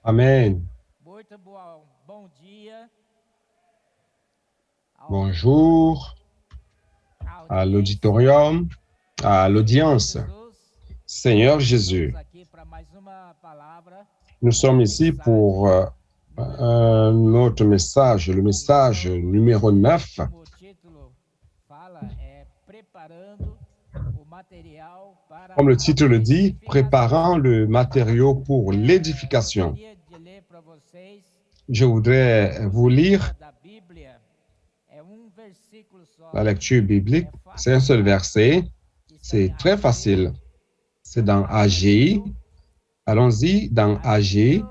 Amen. Bom dia. Bonjour à l'auditorium, à l'audience. Seigneur Jésus, nous sommes ici pour un autre message, le message numéro 9. Comme le titre le dit, préparant le matériau pour l'édification. Je voudrais vous lire la lecture biblique. C'est un seul verset. C'est très facile. C'est dans AG. Allons-y dans AG.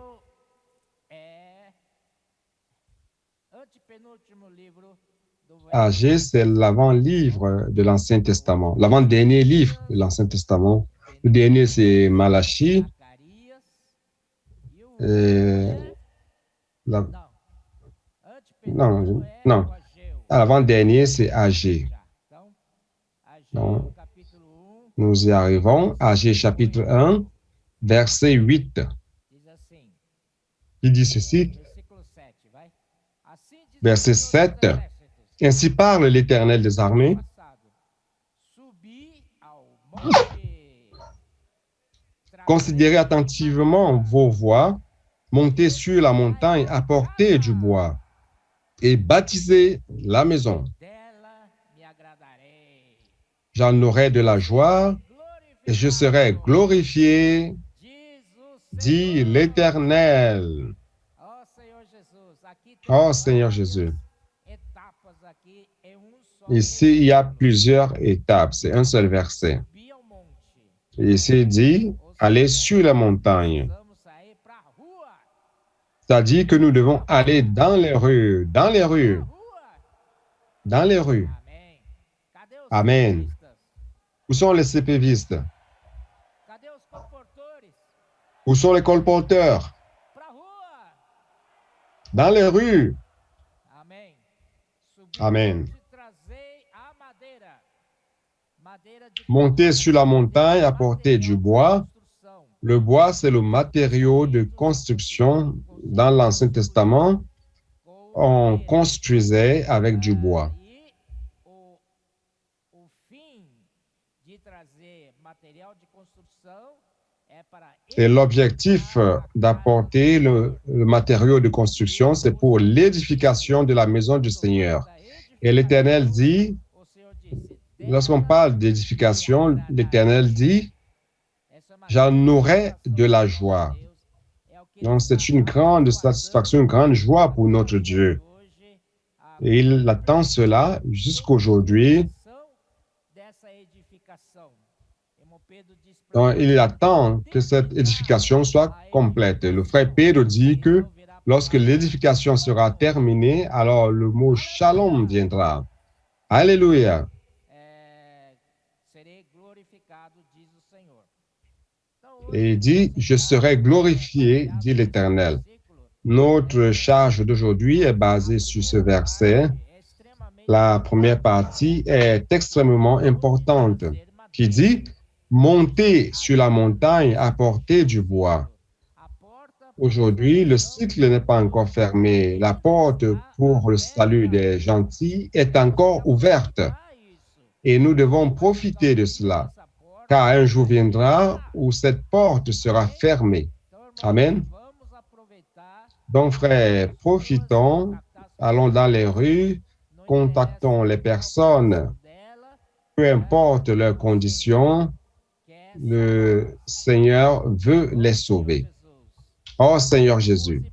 AG, c'est l'avant-livre de l'Ancien Testament, l'avant-dernier livre de l'Ancien Testament. Le dernier, c'est Malachie. Non. L'avant-dernier, c'est AG. Donc, nous y arrivons. AG chapitre 1, verset 8. Il dit ceci. Verset 7. Ainsi parle l'Éternel des armées. Considérez attentivement vos voies, montez sur la montagne, apportez du bois et bâtissez la maison. J'en aurai de la joie et je serai glorifié, dit l'Éternel. Oh Seigneur Jésus. Ici, il y a plusieurs étapes, c'est un seul verset. Ici, il dit, allez sur la montagne. C'est-à-dire que nous devons aller dans les rues. Amen. Où sont les CPVistes? Où sont les colporteurs? Dans les rues. Amen. Montez sur la montagne, apportez du bois. Le bois, c'est le matériau de construction. Dans l'Ancien Testament, on construisait avec du bois. Et l'objectif d'apporter le matériau de construction, c'est pour l'édification de la maison du Seigneur. Et l'Éternel dit, lorsqu'on parle d'édification, l'Éternel dit, j'en aurai de la joie. Donc, c'est une grande satisfaction, une grande joie pour notre Dieu. Et il attend cela jusqu'aujourd'hui. Donc, il attend que cette édification soit complète. Le frère Pedro dit que lorsque l'édification sera terminée, alors le mot shalom viendra. Alléluia. Et il dit, je serai glorifié, dit l'Éternel. Notre charge d'aujourd'hui est basée sur ce verset. La première partie est extrêmement importante, qui dit, montez sur la montagne, apportez du bois. Aujourd'hui, le cycle n'est pas encore fermé. La porte pour le salut des gentils est encore ouverte. Et nous devons profiter de cela, car un jour viendra où cette porte sera fermée. Amen. Donc, frères, profitons, allons dans les rues, contactons les personnes, peu importe leurs conditions, le Seigneur veut les sauver. Oh Seigneur Jésus,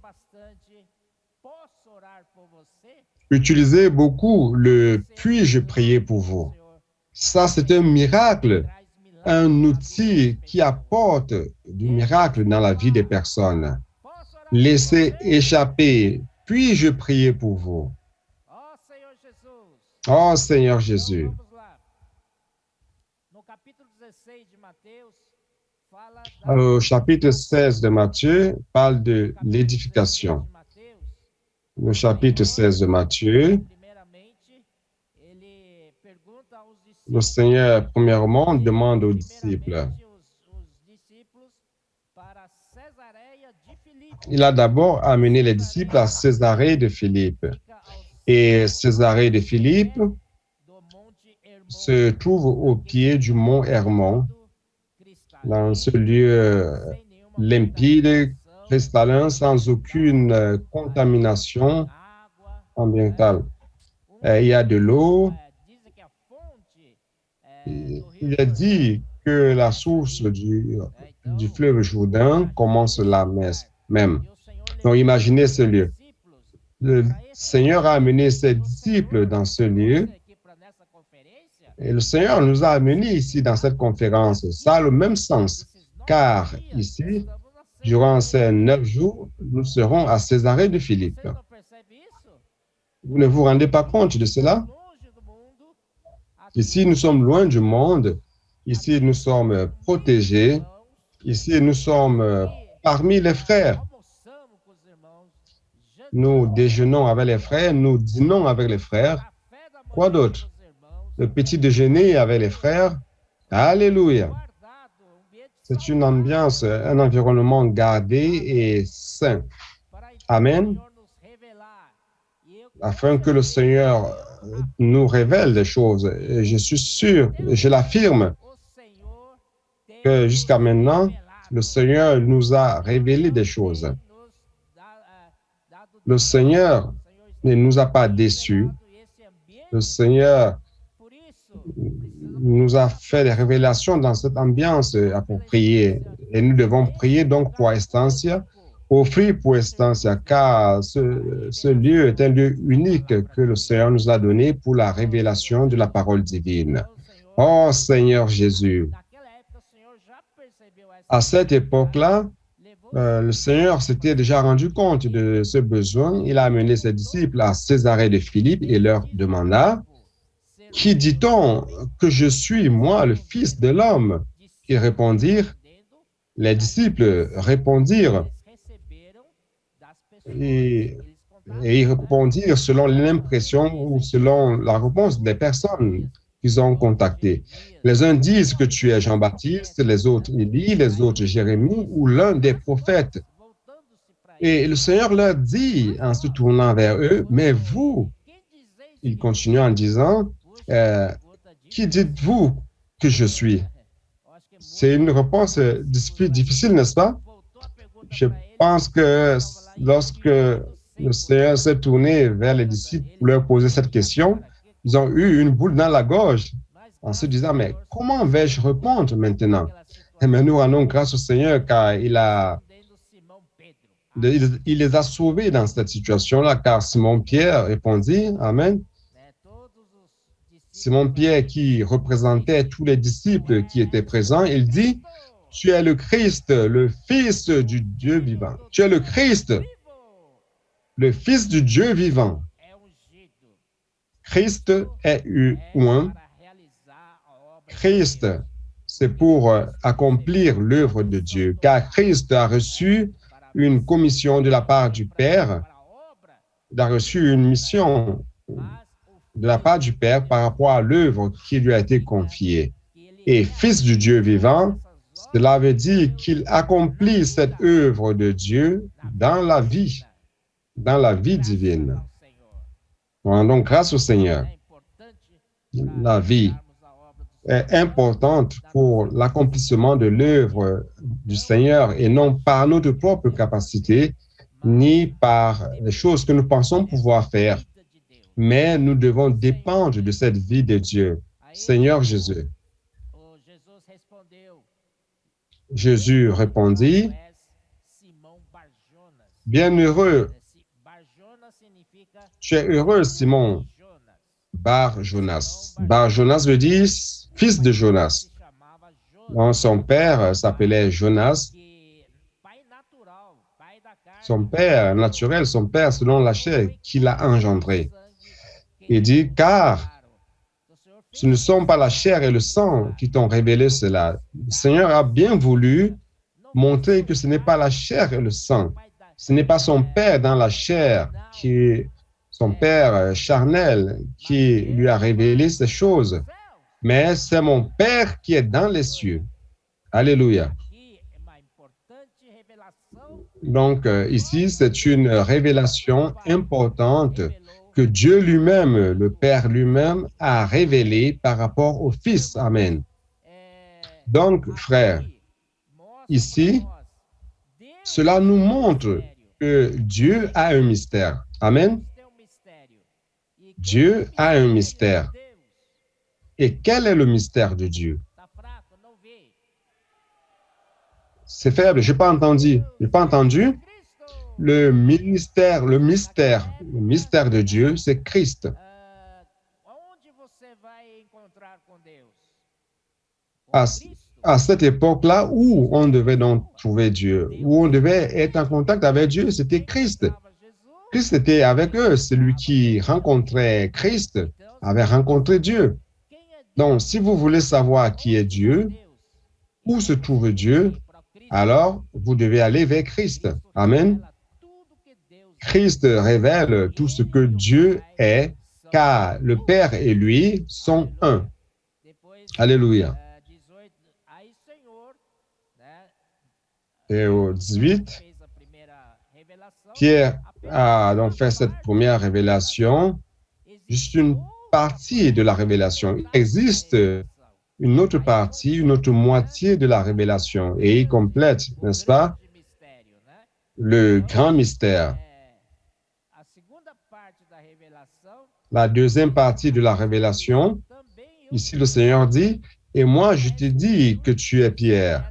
utilisez beaucoup le « puis-je prier pour vous ». Ça, c'est un miracle, un outil qui apporte du miracle dans la vie des personnes. Laissez échapper « puis-je prier pour vous ». Oh Seigneur Jésus. Au chapitre 16 de Matthieu parle de l'édification. Le chapitre 16 de Matthieu, le Seigneur, premièrement, demande aux disciples il a d'abord amené les disciples à Césarée de Philippe. Et Césarée de Philippe se trouve au pied du mont Hermon, dans ce lieu limpide, cristallin, sans aucune contamination ambientale. Il y a de l'eau. Il est dit que la source du fleuve Jourdain commence là même. Donc, imaginez ce lieu. Le Seigneur a amené ses disciples dans ce lieu et le Seigneur nous a amenés ici dans cette conférence. Ça a le même sens, car ici, durant ces 9 jours, nous serons à Césarée de Philippe. Vous ne vous rendez pas compte de cela? Ici, nous sommes loin du monde. Ici, nous sommes protégés. Ici, nous sommes parmi les frères. Nous déjeunons avec les frères, nous dînons avec les frères. Quoi d'autre? Le petit déjeuner avec les frères. Alléluia. C'est une ambiance, un environnement gardé et sain. Amen. Afin que le Seigneur nous révèle des choses. Et je suis sûr, je l'affirme, que jusqu'à maintenant, le Seigneur nous a révélé des choses. Le Seigneur ne nous a pas déçus. Le Seigneur nous a fait des révélations dans cette ambiance appropriée. Et nous devons prier donc pour Estancia, offrir pour Estancia, car ce lieu est un lieu unique que le Seigneur nous a donné pour la révélation de la parole divine. Oh Seigneur Jésus, à cette époque-là, le Seigneur s'était déjà rendu compte de ce besoin. Il a amené ses disciples à Césarée de Philippe et leur demanda, « Qui dit-on que je suis, moi, le Fils de l'homme ?» Ils répondirent, les disciples répondirent, et ils répondirent selon l'impression ou selon la réponse des personnes qu'ils ont contactées. Les uns disent que tu es Jean-Baptiste, les autres Élie, les autres Jérémie ou l'un des prophètes. Et le Seigneur leur dit en se tournant vers eux, mais vous, il continue en disant, qui dites-vous que je suis? C'est une réponse difficile, n'est-ce pas? Je pense que lorsque le Seigneur s'est tourné vers les disciples pour leur poser cette question, ils ont eu une boule dans la gorge en se disant, mais comment vais-je répondre maintenant? Mais nous rendons grâce au Seigneur car il les a sauvés dans cette situation-là, car Simon-Pierre répondit, Amen. Simon-Pierre qui représentait tous les disciples qui étaient présents, il dit, tu es le Christ, le Fils du Dieu vivant. Tu es le Christ, le Fils du Dieu vivant. Christ est un. Christ, c'est pour accomplir l'œuvre de Dieu, car Christ a reçu une commission de la part du Père, il a reçu une mission de la part du Père par rapport à l'œuvre qui lui a été confiée. Et Fils du Dieu vivant, cela veut dire qu'il accomplit cette œuvre de Dieu dans la vie divine. Donc, grâce au Seigneur, la vie est importante pour l'accomplissement de l'œuvre du Seigneur et non par notre propre capacité, ni par les choses que nous pensons pouvoir faire. Mais nous devons dépendre de cette vie de Dieu. Seigneur Jésus. Jésus répondit, « Bienheureux, tu es heureux, Simon, Bar-Jonas. Bar-Jonas veut dire fils de Jonas. Donc, son père s'appelait Jonas. Son père naturel, son père selon la chair, qui l'a engendré. Il dit, car ce ne sont pas la chair et le sang qui t'ont révélé cela. Le Seigneur a bien voulu montrer que ce n'est pas la chair et le sang. Ce n'est pas son père dans la chair, son père charnel, qui lui a révélé ces choses. Mais c'est mon Père qui est dans les cieux. Alléluia. Donc, ici, c'est une révélation importante que Dieu lui-même, le Père lui-même, a révélée par rapport au Fils. Amen. Donc, frères, ici, cela nous montre que Dieu a un mystère. Amen. Dieu a un mystère. Et quel est le mystère de Dieu? C'est faible, je n'ai pas entendu. Je n'ai pas entendu. Le mystère de Dieu, c'est Christ. À cette époque-là, où on devait donc trouver Dieu, où on devait être en contact avec Dieu, c'était Christ. Christ était avec eux. Celui qui rencontrait Christ avait rencontré Dieu. Donc, si vous voulez savoir qui est Dieu, où se trouve Dieu, alors vous devez aller vers Christ. Amen. Christ révèle tout ce que Dieu est, car le Père et lui sont un. Alléluia. Et au 18, Pierre a donc fait cette première révélation, juste une partie de la révélation. Il existe une autre partie, une autre moitié de la révélation, et il complète, n'est-ce pas, le grand mystère. La deuxième partie de la révélation, ici le Seigneur dit, « Et moi je te dis que tu es Pierre,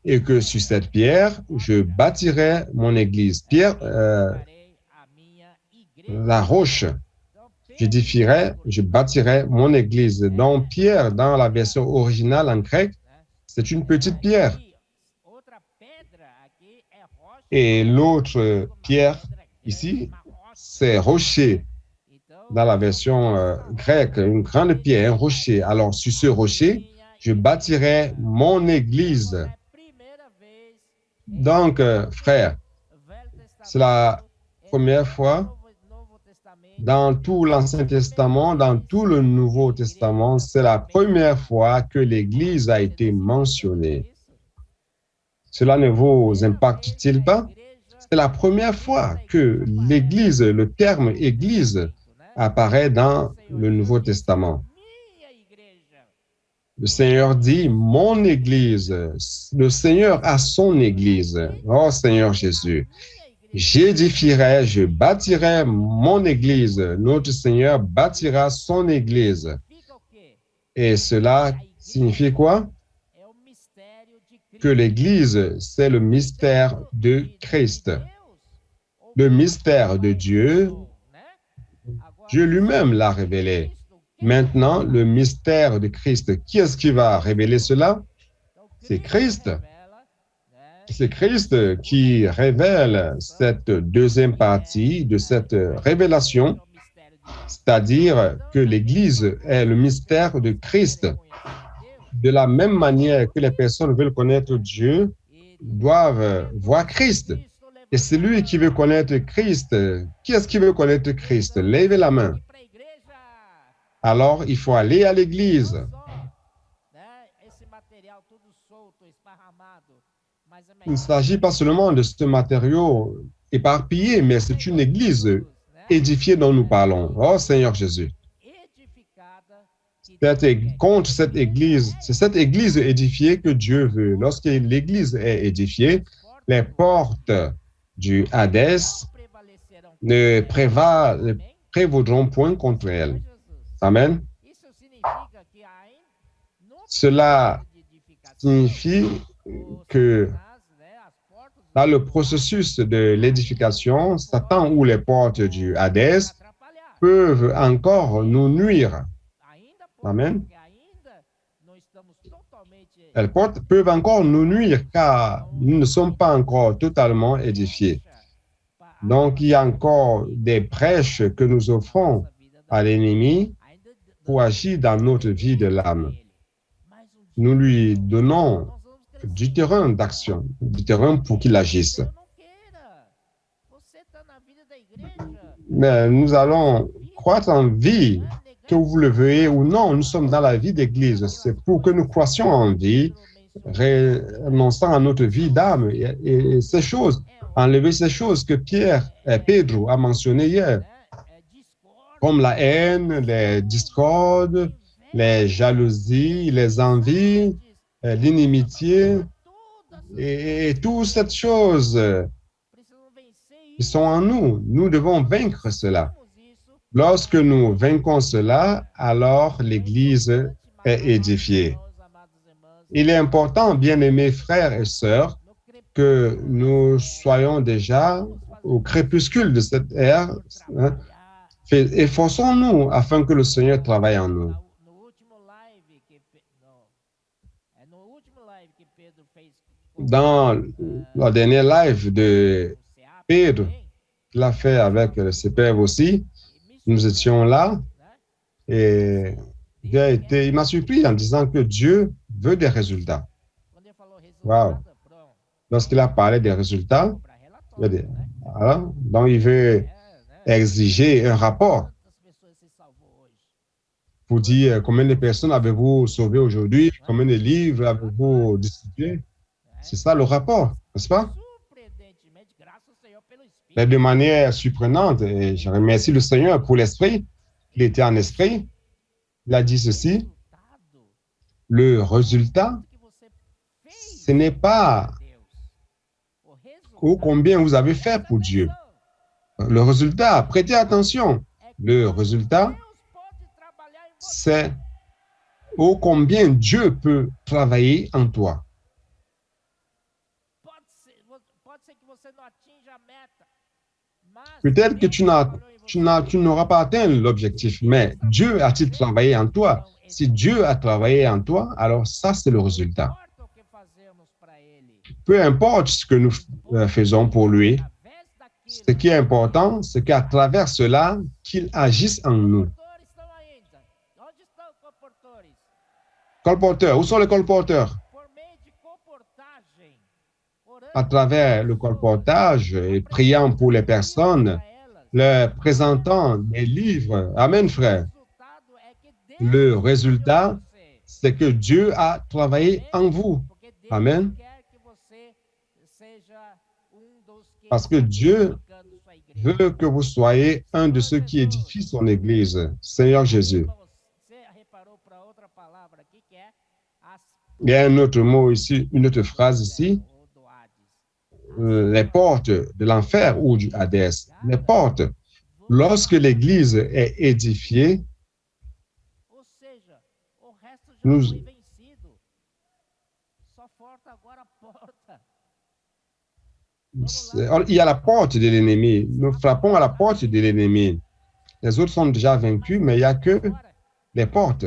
et que sur cette pierre, je bâtirai mon église. » Pierre, la roche, je bâtirai mon église. Donc Pierre, dans la version originale en grec, c'est une petite pierre. Et l'autre pierre, ici, c'est rocher. Dans la version grecque, une grande pierre, un rocher. Alors, sur ce rocher, je bâtirai mon église. Donc, frères, c'est la première fois dans tout l'Ancien Testament, dans tout le Nouveau Testament, c'est la première fois que l'Église a été mentionnée. Cela ne vous impacte-t-il pas? C'est la première fois que l'Église, le terme Église, apparaît dans le Nouveau Testament. Le Seigneur dit, mon Église, le Seigneur a son Église. Oh Seigneur Jésus, j'édifierai, je bâtirai mon Église. Notre Seigneur bâtira son Église. Et cela signifie quoi? Que l'Église, c'est le mystère de Christ. Le mystère de Dieu, Dieu lui-même l'a révélé. Maintenant, le mystère de Christ, qui est-ce qui va révéler cela? C'est Christ. C'est Christ qui révèle cette deuxième partie de cette révélation, c'est-à-dire que l'Église est le mystère de Christ. De la même manière que les personnes veulent connaître Dieu, doivent voir Christ. Et celui qui veut connaître Christ, qui est-ce qui veut connaître Christ? Levez la main. Alors, il faut aller à l'église. Il ne s'agit pas seulement de ce matériau éparpillé, mais c'est une église édifiée dont nous parlons. Oh Seigneur Jésus. Contre cette église, c'est cette église édifiée que Dieu veut. Lorsque l'église est édifiée, les portes du Hadès ne prévaudront point contre elle. Amen. Cela signifie que dans le processus de l'édification, Satan ou les portes du Hadès peuvent encore nous nuire. Amen. Elles peuvent encore nous nuire car nous ne sommes pas encore totalement édifiés. Donc, il y a encore des brèches que nous offrons à l'ennemi pour agir dans notre vie de l'âme. Nous lui donnons du terrain d'action, du terrain pour qu'il agisse. Mais nous allons croître en vie, que vous le veuillez ou non, nous sommes dans la vie d'Église. C'est pour que nous croissions en vie renonçant à notre vie d'âme et ces choses, enlever ces choses que Pedro a mentionnées hier, comme la haine, les discordes, les jalousies, les envies, l'inimitié et toutes ces choses qui sont en nous. Nous devons vaincre cela. Lorsque nous vainquons cela, alors l'Église est édifiée. Il est important, bien-aimés frères et sœurs, que nous soyons déjà au crépuscule de cette ère. Hein. Efforçons-nous afin que le Seigneur travaille en nous. Dans la dernière live de Pedro, qu'il a fait avec le CPF aussi, nous étions là et il m'a surpris en disant que Dieu veut des résultats. Wow. Lorsqu'il a parlé des résultats, donc il veut exiger un rapport pour dire combien de personnes avez-vous sauvé aujourd'hui, combien de livres avez-vous distribué. C'est ça le rapport, n'est-ce pas? Mais de manière surprenante, et je remercie le Seigneur pour l'esprit, il était en esprit, il a dit ceci, le résultat, ce n'est pas combien vous avez fait pour Dieu. Le résultat, prêtez attention, le résultat, c'est combien Dieu peut travailler en toi. Peut-être que tu n'auras pas atteint l'objectif, mais Dieu a-t-il travaillé en toi? Si Dieu a travaillé en toi, alors ça, c'est le résultat. Peu importe ce que nous faisons pour lui, ce qui est important, c'est qu'à travers cela, qu'il agisse en nous. Colporteurs, où sont les colporteurs? À travers le colportage et priant pour les personnes, leur présentant des livres. Amen, frère. Le résultat, c'est que Dieu a travaillé en vous. Amen. Parce que Dieu veut que vous soyez un de ceux qui édifient son Église. Seigneur Jésus. Il y a un autre mot ici, une autre phrase ici. Les portes de l'enfer ou du Hadès. Les portes. Lorsque l'Église est édifiée, il y a la porte de l'ennemi. Nous frappons à la porte de l'ennemi. Les autres sont déjà vaincus, mais il n'y a que les portes.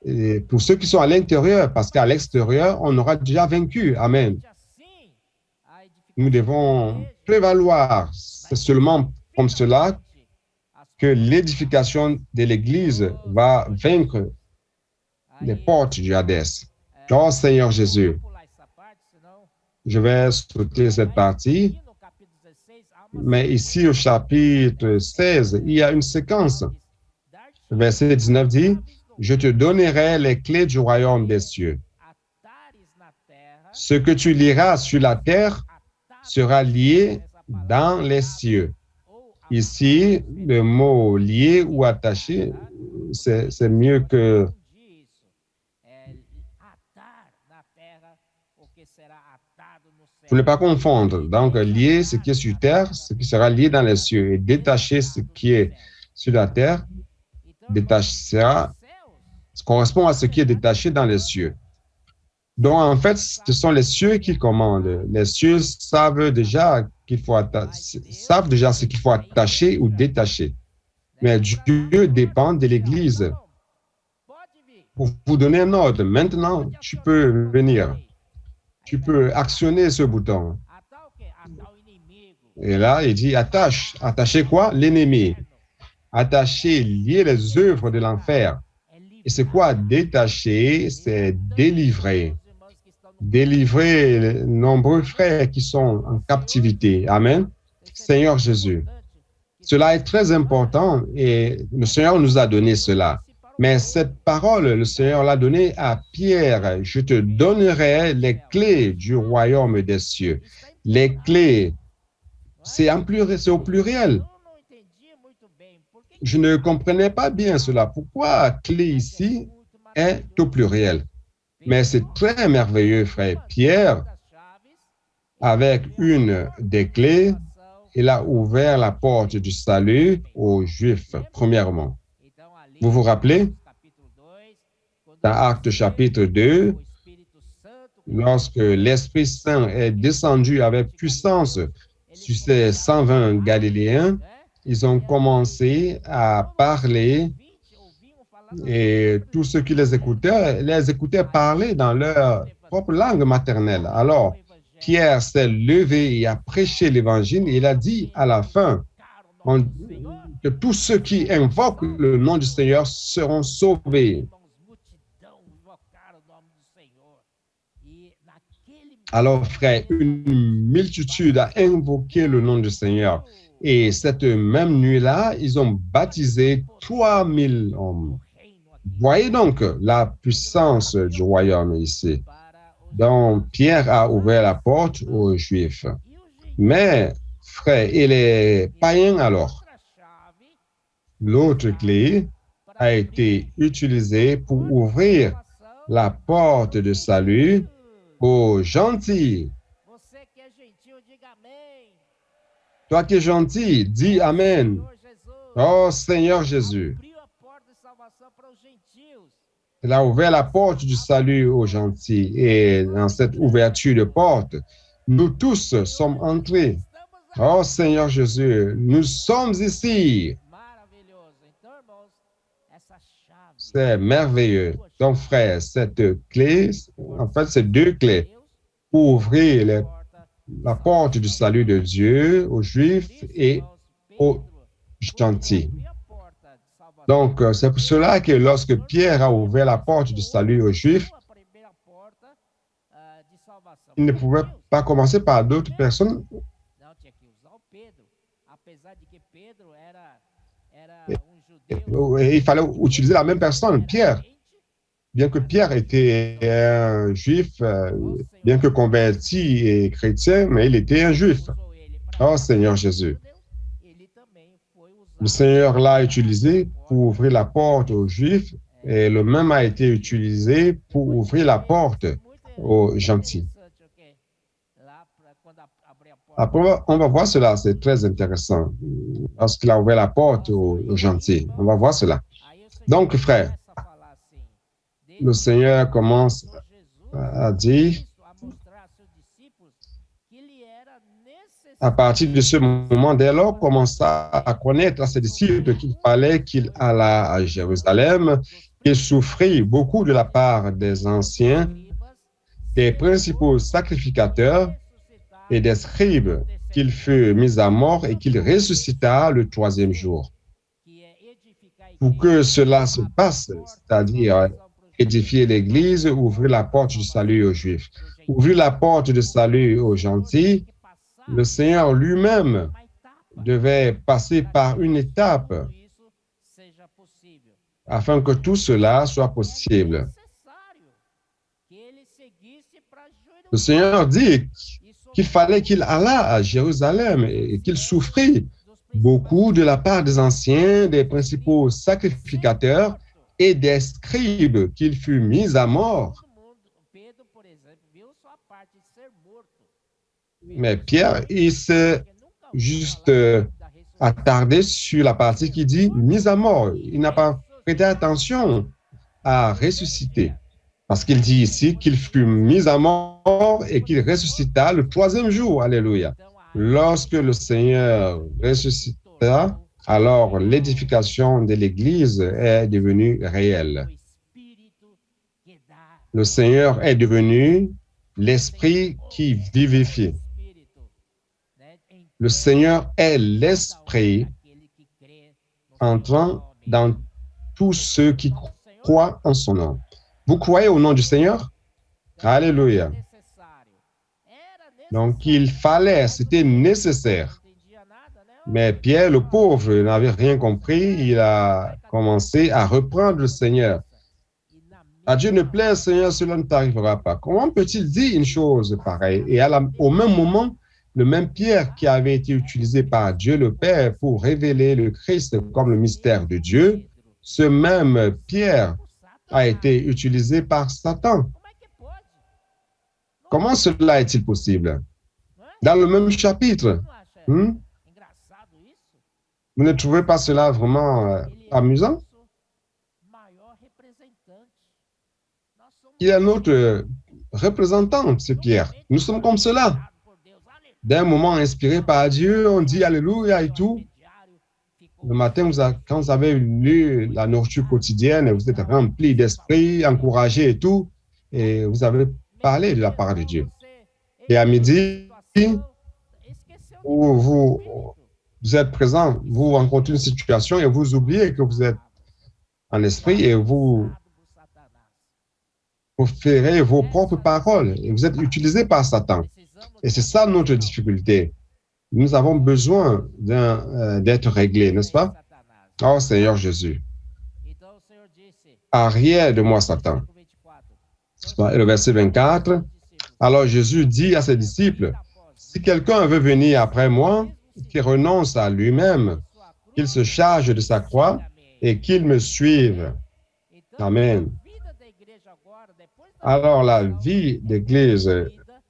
Et pour ceux qui sont à l'intérieur, parce qu'à l'extérieur, on aura déjà vaincu. Amen. Nous devons prévaloir. C'est seulement comme cela que l'édification de l'Église va vaincre les portes du Hadès. Oh Seigneur Jésus, je vais sauter cette partie, mais ici au chapitre 16, il y a une séquence. Verset 19 dit, « Je te donnerai les clés du royaume des cieux. Ce que tu liras sur la terre sera lié dans les cieux. » Ici, le mot lié ou attaché, c'est mieux que pour ne pas confondre. Donc, lier ce qui est sur terre, ce qui sera lié dans les cieux, et détacher ce qui est sur la terre, détachera, correspond à ce qui est détaché dans les cieux. Donc, en fait, ce sont les cieux qui commandent. Les cieux savent déjà ce qu'il faut attacher ou détacher. Mais Dieu dépend de l'Église. Pour vous donner un ordre, maintenant, tu peux venir. Tu peux actionner ce bouton. Et là, il dit attache. Attacher quoi? L'ennemi. Attacher, lier les œuvres de l'enfer. Et c'est quoi détacher? C'est délivrer. Délivrer les nombreux frères qui sont en captivité. Amen. Seigneur Jésus. Cela est très important et le Seigneur nous a donné cela. Mais cette parole, le Seigneur l'a donnée à Pierre. Je te donnerai les clés du royaume des cieux. Les clés, c'est au pluriel. Je ne comprenais pas bien cela. Pourquoi clé ici est au pluriel? Mais c'est très merveilleux, frère. Pierre, avec une des clés, il a ouvert la porte du salut aux Juifs, premièrement. Vous vous rappelez? Dans Actes chapitre 2, lorsque l'Esprit Saint est descendu avec puissance sur ces 120 Galiléens, ils ont commencé à parler et tous ceux qui les écoutaient parler dans leur propre langue maternelle. Alors, Pierre s'est levé et a prêché l'évangile et il a dit à la fin que tous ceux qui invoquent le nom du Seigneur seront sauvés. Alors, frère, une multitude a invoqué le nom du Seigneur. Et cette même nuit-là, ils ont baptisé 3000 hommes. Voyez donc la puissance du royaume ici. Donc, Pierre a ouvert la porte aux Juifs. Mais, frère, et les païens alors? L'autre clé a été utilisée pour ouvrir la porte de salut aux gentils. Toi qui es gentil, dis Amen. Oh Seigneur Jésus. Il a ouvert la porte du salut aux gentils. Et dans cette ouverture de porte, nous tous sommes entrés. Oh Seigneur Jésus, nous sommes ici. C'est merveilleux. Donc, frère, cette clé, en fait, c'est deux clés pour ouvrir la porte du salut de Dieu aux Juifs et aux gentils. Donc, c'est pour cela que lorsque Pierre a ouvert la porte du salut aux Juifs, il ne pouvait pas commencer par d'autres personnes. Et il fallait utiliser la même personne, Pierre. Bien que Pierre était un juif, bien que converti et chrétien, mais il était un juif. Oh Seigneur Jésus. Le Seigneur l'a utilisé pour ouvrir la porte aux Juifs et le même a été utilisé pour ouvrir la porte aux gentils. Après, on va voir cela, c'est très intéressant. Lorsqu'il a ouvert la porte aux gentils, on va voir cela. Donc, frère, le Seigneur commence à dire, à partir de ce moment, dès lors, commença à connaître à ses disciples qu'il fallait qu'il allât à Jérusalem, qu'il souffrit beaucoup de la part des anciens, des principaux sacrificateurs et des scribes, qu'il fut mis à mort et qu'il ressuscita le troisième jour. Pour que cela se passe, c'est-à-dire édifier l'Église, ouvrir la porte du salut aux Juifs, ouvrir la porte du salut aux gentils, le Seigneur lui-même devait passer par une étape afin que tout cela soit possible. Le Seigneur dit qu'il fallait qu'il allât à Jérusalem et qu'il souffrit beaucoup de la part des anciens, des principaux sacrificateurs et des scribes, qu'il fut mis à mort. Mais Pierre, il s'est juste attardé sur la partie qui dit « mis à mort ». Il n'a pas prêté attention à ressusciter. Parce qu'il dit ici qu'il fut mis à mort et qu'il ressuscita le troisième jour. Alléluia. Lorsque le Seigneur ressuscita, alors l'édification de l'Église est devenue réelle. Le Seigneur est devenu l'Esprit qui vivifie. Le Seigneur est l'Esprit entrant dans tous ceux qui croient en son nom. Vous croyez au nom du Seigneur? Alléluia. Donc, il fallait, c'était nécessaire. Mais Pierre, le pauvre, n'avait rien compris. Il a commencé à reprendre le Seigneur. À Dieu ne plaît, Seigneur, cela ne t'arrivera pas. Comment peut-il dire une chose pareille? Et au même moment, le même Pierre qui avait été utilisé par Dieu le Père pour révéler le Christ comme le mystère de Dieu, ce même Pierre a été utilisé par Satan. Comment cela est-il possible? Dans le même chapitre, vous ne trouvez pas cela vraiment amusant? Il est notre représentant, c'est Pierre. Nous sommes comme cela. D'un moment inspiré par Dieu, on dit Alléluia et tout. Le matin, quand vous avez lu la nourriture quotidienne, vous êtes rempli d'esprit, encouragé et tout, et vous avez parlé de la part de Dieu. Et à midi, où vous êtes présent, vous rencontrez une situation et vous oubliez que vous êtes en esprit et vous ferez vos propres paroles et vous êtes utilisé par Satan. Et c'est ça notre difficulté. Nous avons besoin d'être réglés, n'est-ce pas? Oh Seigneur Jésus, arrière de moi Satan. Et le verset 24, alors Jésus dit à ses disciples, si quelqu'un veut venir après moi, qu'il renonce à lui-même, qu'il se charge de sa croix et qu'il me suive. Amen. Alors la vie d'Église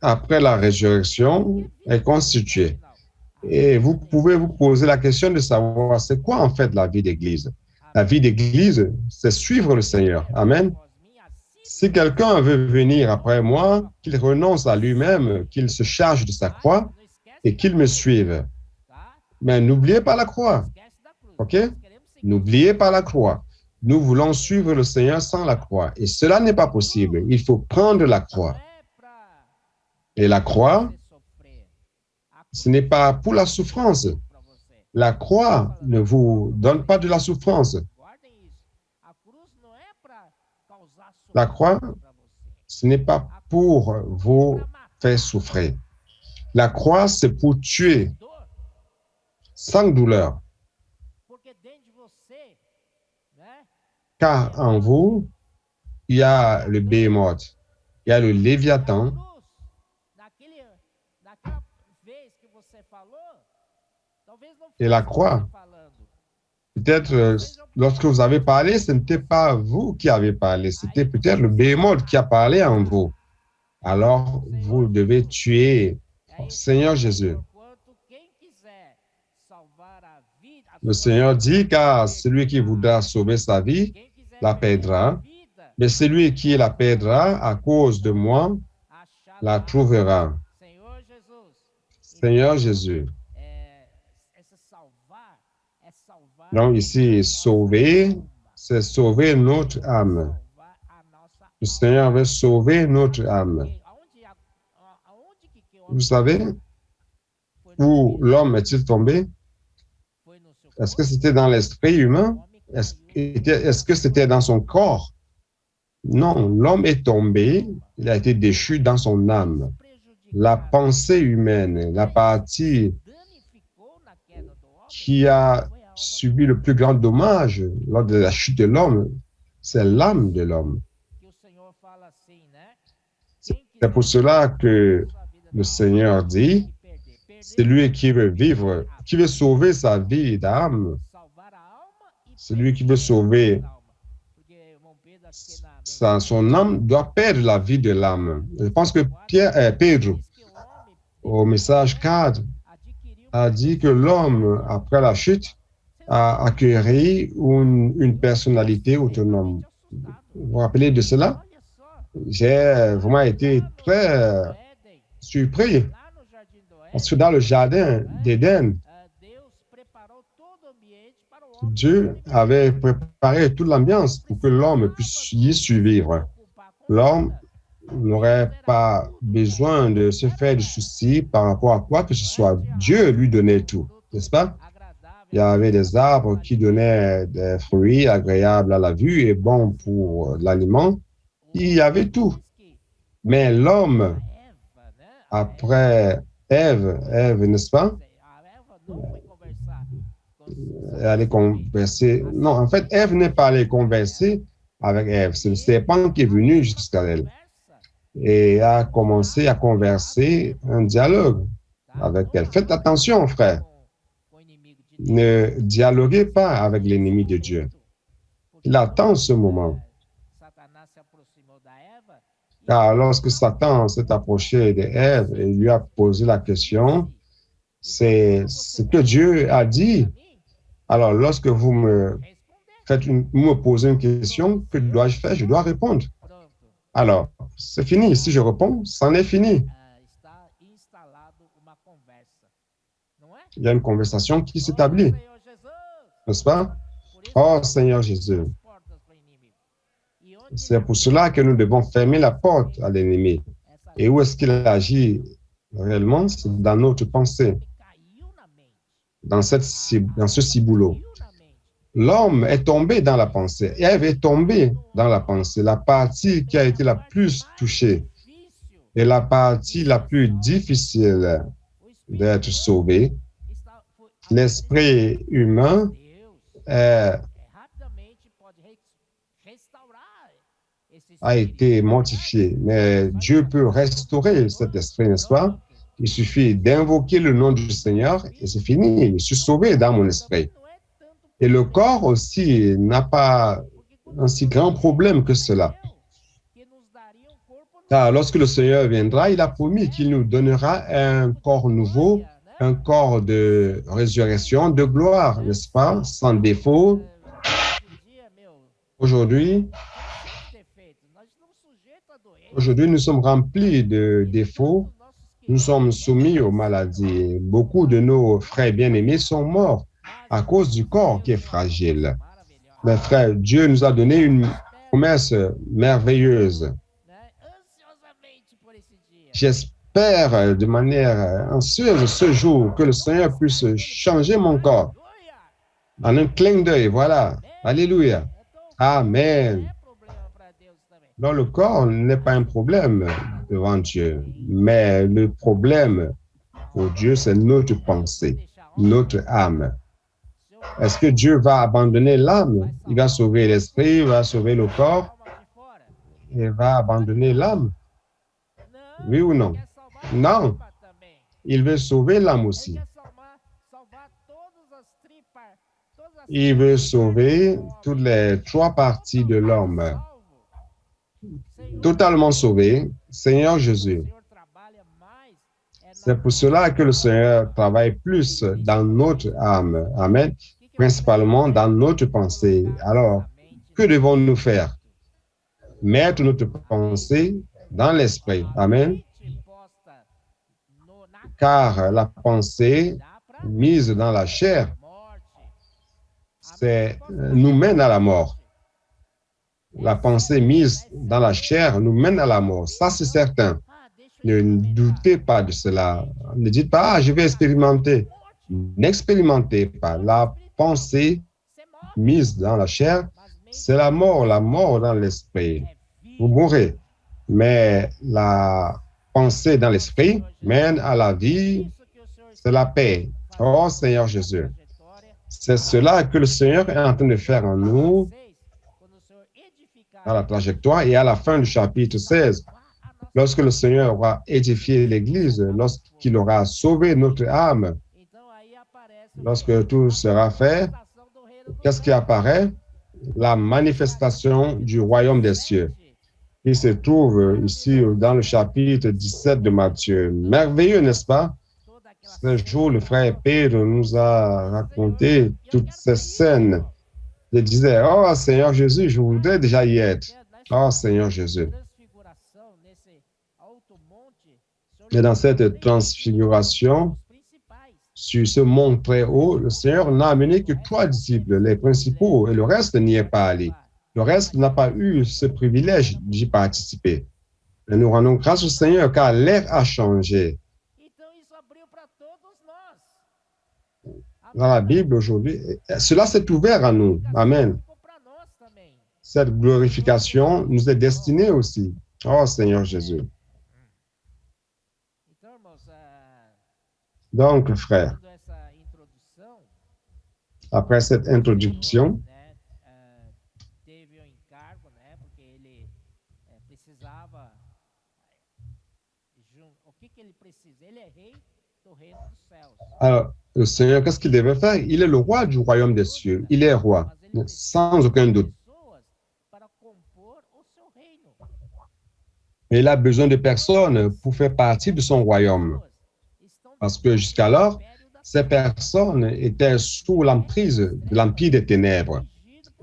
après la résurrection est constituée. Et vous pouvez vous poser la question de savoir c'est quoi en fait la vie d'Église. La vie d'Église, c'est suivre le Seigneur. Amen. Si quelqu'un veut venir après moi, qu'il renonce à lui-même, qu'il se charge de sa croix et qu'il me suive. Mais n'oubliez pas la croix. OK? N'oubliez pas la croix. Nous voulons suivre le Seigneur sans la croix. Et cela n'est pas possible. Il faut prendre la croix. Et la croix, ce n'est pas pour la souffrance. La croix ne vous donne pas de la souffrance. La croix, ce n'est pas pour vous faire souffrir. La croix, c'est pour tuer sans douleur. Car en vous, il y a le Béhémoth, il y a le Léviathan. Et la croix, peut-être lorsque vous avez parlé, ce n'était pas vous qui avez parlé, c'était peut-être le Béhémoth qui a parlé en vous. Alors, vous devez tuer Seigneur Jésus. Le Seigneur dit, car celui qui voudra sauver sa vie, la perdra, mais celui qui la perdra à cause de moi, la trouvera. Seigneur Jésus. Donc ici, sauver, c'est sauver notre âme. Le Seigneur veut sauver notre âme. Vous savez, où l'homme est-il tombé? Est-ce que c'était dans l'esprit humain? Est-ce que c'était dans son corps? Non, l'homme est tombé, il a été déchu dans son âme. La pensée humaine, la partie qui a subi le plus grand dommage lors de la chute de l'homme, c'est l'âme de l'homme. C'est pour cela que le Seigneur dit, celui qui veut vivre, qui veut sauver sa vie d'âme, celui qui veut sauver son âme doit perdre la vie de l'âme. Je pense que Pedro, au message 4, a dit que l'homme, après la chute, a acquis une personnalité autonome. Vous vous rappelez de cela? J'ai vraiment été très surpris. Parce que dans le jardin d'Éden, Dieu avait préparé toute l'ambiance pour que l'homme puisse y survivre. L'homme n'aurait pas besoin de se faire de soucis par rapport à quoi que ce soit. Dieu lui donnait tout, n'est-ce pas? Il y avait des arbres qui donnaient des fruits agréables à la vue et bons pour l'aliment. Il y avait tout. Mais l'homme, après Ève, n'est-ce pas? aller converser. Non, en fait, Ève n'est pas allée converser avec Ève. C'est le serpent qui est venu jusqu'à elle et a commencé à converser un dialogue avec elle. Faites attention, frère. Ne dialoguez pas avec l'ennemi de Dieu. Il attend ce moment. Car lorsque Satan s'est approché d'Ève et lui a posé la question, c'est ce que Dieu a dit. Alors, lorsque vous me posez une question, que dois-je faire? Je dois répondre. Alors, c'est fini. Si je réponds, c'en est fini. Il y a une conversation qui s'établit, n'est-ce pas? Oh Seigneur Jésus. C'est pour cela que nous devons fermer la porte à l'ennemi. Et où est-ce qu'il agit réellement? C'est dans notre pensée, dans ce ciboulot. L'homme est tombé dans la pensée. Ève est tombée dans la pensée. La partie qui a été la plus touchée et la partie la plus difficile d'être sauvée, l'esprit humain a été mortifié. Mais Dieu peut restaurer cet esprit, n'est-ce pas? Il suffit d'invoquer le nom du Seigneur et c'est fini. Je suis sauvé dans mon esprit. Et le corps aussi n'a pas un si grand problème que cela. Car lorsque le Seigneur viendra, il a promis qu'il nous donnera un corps nouveau, un corps de résurrection, de gloire, n'est-ce pas? Sans défaut. Aujourd'hui, nous sommes remplis de défauts. Nous sommes soumis aux maladies. Beaucoup de nos frères bien-aimés sont morts à cause du corps qui est fragile. Mes frères, Dieu nous a donné une promesse merveilleuse. J'espère de manière anxieuse ce jour que le Seigneur puisse changer mon corps. En un clin d'œil, voilà. Alléluia. Amen. Donc, le corps n'est pas un problème devant Dieu, mais le problème pour Dieu, c'est notre pensée, notre âme. Est-ce que Dieu va abandonner l'âme? Il va sauver l'esprit, il va sauver le corps, il va abandonner l'âme? Oui ou non? Non. Il veut sauver l'âme aussi. Il veut sauver toutes les trois parties de l'homme. Totalement sauvé, Seigneur Jésus. C'est pour cela que le Seigneur travaille plus dans notre âme. Amen. Principalement dans notre pensée. Alors, que devons-nous faire? Mettre notre pensée dans l'esprit. Amen. Car la pensée mise dans la chair, nous mène à la mort. La pensée mise dans la chair nous mène à la mort. Ça, c'est certain. Ne doutez pas de cela. Ne dites pas, je vais expérimenter. N'expérimentez pas. La pensée mise dans la chair, c'est la mort dans l'esprit. Vous mourrez. Mais la pensée dans l'esprit mène à la vie, c'est la paix. Oh Seigneur Jésus. C'est cela que le Seigneur est en train de faire en nous, à la trajectoire et à la fin du chapitre 16. Lorsque le Seigneur aura édifié l'Église, lorsqu'il aura sauvé notre âme, lorsque tout sera fait, qu'est-ce qui apparaît? La manifestation du royaume des cieux, qui se trouve ici dans le chapitre 17 de Matthieu. Merveilleux, n'est-ce pas? Ce jour, le frère Pedro nous a raconté toutes ces scènes. Il disait, oh Seigneur Jésus, je voudrais déjà y être. Oh Seigneur Jésus. Et dans cette transfiguration, sur ce mont très haut, le Seigneur n'a amené que 3 disciples, les principaux, et le reste n'y est pas allé. Le reste n'a pas eu ce privilège d'y participer. Et nous rendons grâce au Seigneur car l'ère a changé. Dans la Bible aujourd'hui, cela s'est ouvert à nous. Amen. Cette glorification nous est destinée aussi. Oh Seigneur Jésus. Donc, frère, après cette introduction. né, teve o encargo, né, porque ele precisava, o que que ele precisa? Ele é rei do reino dos céus, Alors, le Seigneur, qu'est-ce qu'il devait faire? Il est le roi du royaume des cieux. Il est roi, mas ele sans aucun doute. pessoas para compor o seu reino. Et il a besoin de personnes pour faire partie de son royaume. Estão Parce que jusqu'alors, ces personnes étaient sous l'emprise de l'empire des ténèbres.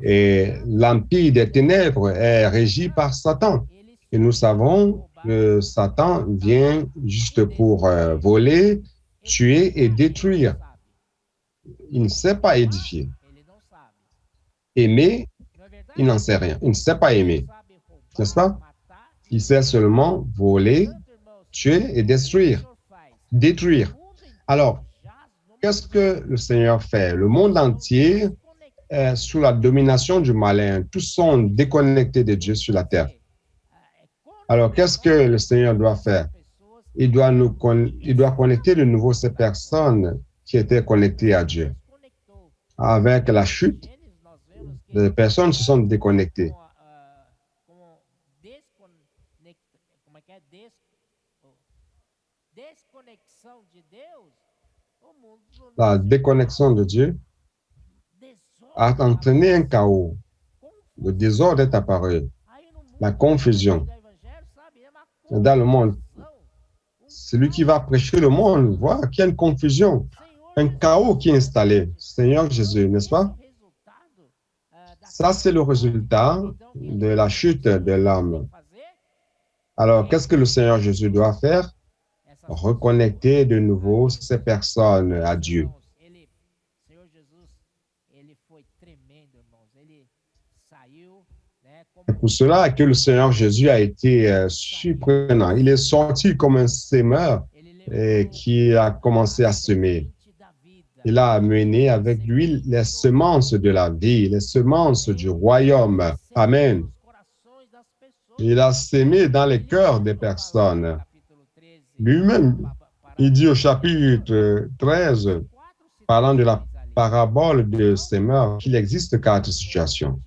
Et l'empire des ténèbres est régi par Satan. Et nous savons que Satan vient juste pour voler, tuer et détruire. Il ne sait pas édifier. Aimer, il n'en sait rien. Il ne sait pas aimer. N'est-ce pas? Il sait seulement voler, tuer et détruire. Détruire. Alors, qu'est-ce que le Seigneur fait? Le monde entier est sous la domination du malin. Tous sont déconnectés de Dieu sur la terre. Alors, qu'est-ce que le Seigneur doit faire? Il doit connecter de nouveau ces personnes qui étaient connectées à Dieu. Avec la chute, les personnes se sont déconnectées. La déconnexion de Dieu a entraîné un chaos. Le désordre est apparu. La confusion. Dans le monde, celui qui va prêcher le monde voit qu'il y a une confusion, un chaos qui est installé. Seigneur Jésus, n'est-ce pas? Ça, c'est le résultat de la chute de l'homme. Alors, qu'est-ce que le Seigneur Jésus doit faire? Reconnecter de nouveau ces personnes à Dieu. C'est pour cela que le Seigneur Jésus a été surprenant. Il est sorti comme un semeur qui a commencé à semer. Il a amené avec lui les semences de la vie, les semences du royaume. Amen. Il a sémé dans les cœurs des personnes. Lui-même, il dit au chapitre 13, parlant de la parabole de semeur, qu'il existe 4 situations.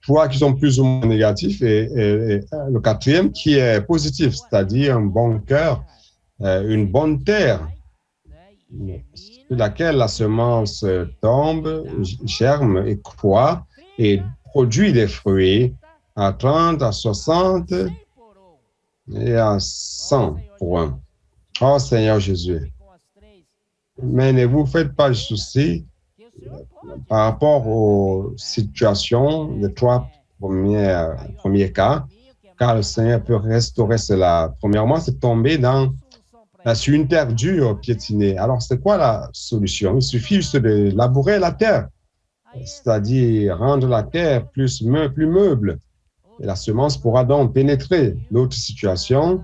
3 qui sont plus ou moins négatifs et le 4e qui est positif, c'est-à-dire un bon cœur, une bonne terre, sur laquelle la semence tombe, germe et croît et produit des fruits à 30, à 60 et à 100 pour un. Oh Seigneur Jésus, mais ne vous faites pas de soucis par rapport aux situations des 3 premiers cas, car le Seigneur peut restaurer cela. Premièrement, c'est tomber sur une terre dure, piétinée. Alors, c'est quoi la solution? Il suffit juste de labourer la terre, c'est-à-dire rendre la terre plus meuble. Et la semence pourra donc pénétrer. L'autre situation,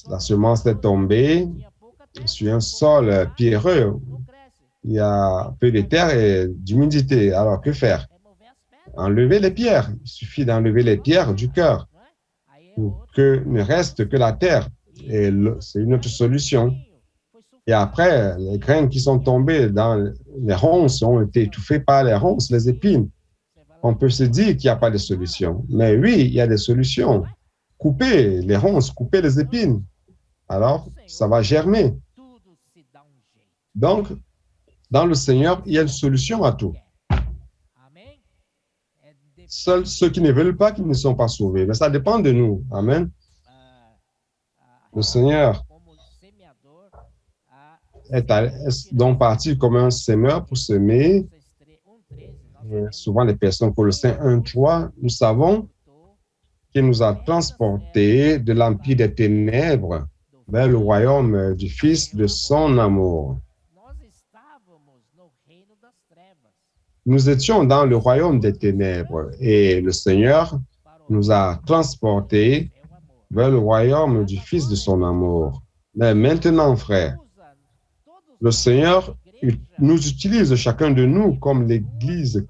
la semence est tombée sur un sol pierreux. Il y a peu de terre et d'humidité. Alors, que faire? Enlever les pierres. Il suffit d'enlever les pierres du cœur pour que ne reste que la terre. Et c'est une autre solution. Et après, les graines qui sont tombées dans les ronces ont été étouffées par les ronces, les épines. On peut se dire qu'il n'y a pas de solution. Mais oui, il y a des solutions. Couper les ronces, couper les épines. Alors, ça va germer. Donc, dans le Seigneur, il y a une solution à tout. Seuls ceux qui ne veulent pas, qui ne sont pas sauvés. Mais ça dépend de nous. Amen. Le Seigneur est donc parti comme un semeur pour semer. Souvent, les personnes Colossiens 1:3, nous savons qu'il nous a transportés de l'empire des ténèbres vers le royaume du Fils de son amour. Nous étions dans le royaume des ténèbres et le Seigneur nous a transportés vers le royaume du Fils de son amour. Mais maintenant, frères, le Seigneur nous utilise chacun de nous comme église,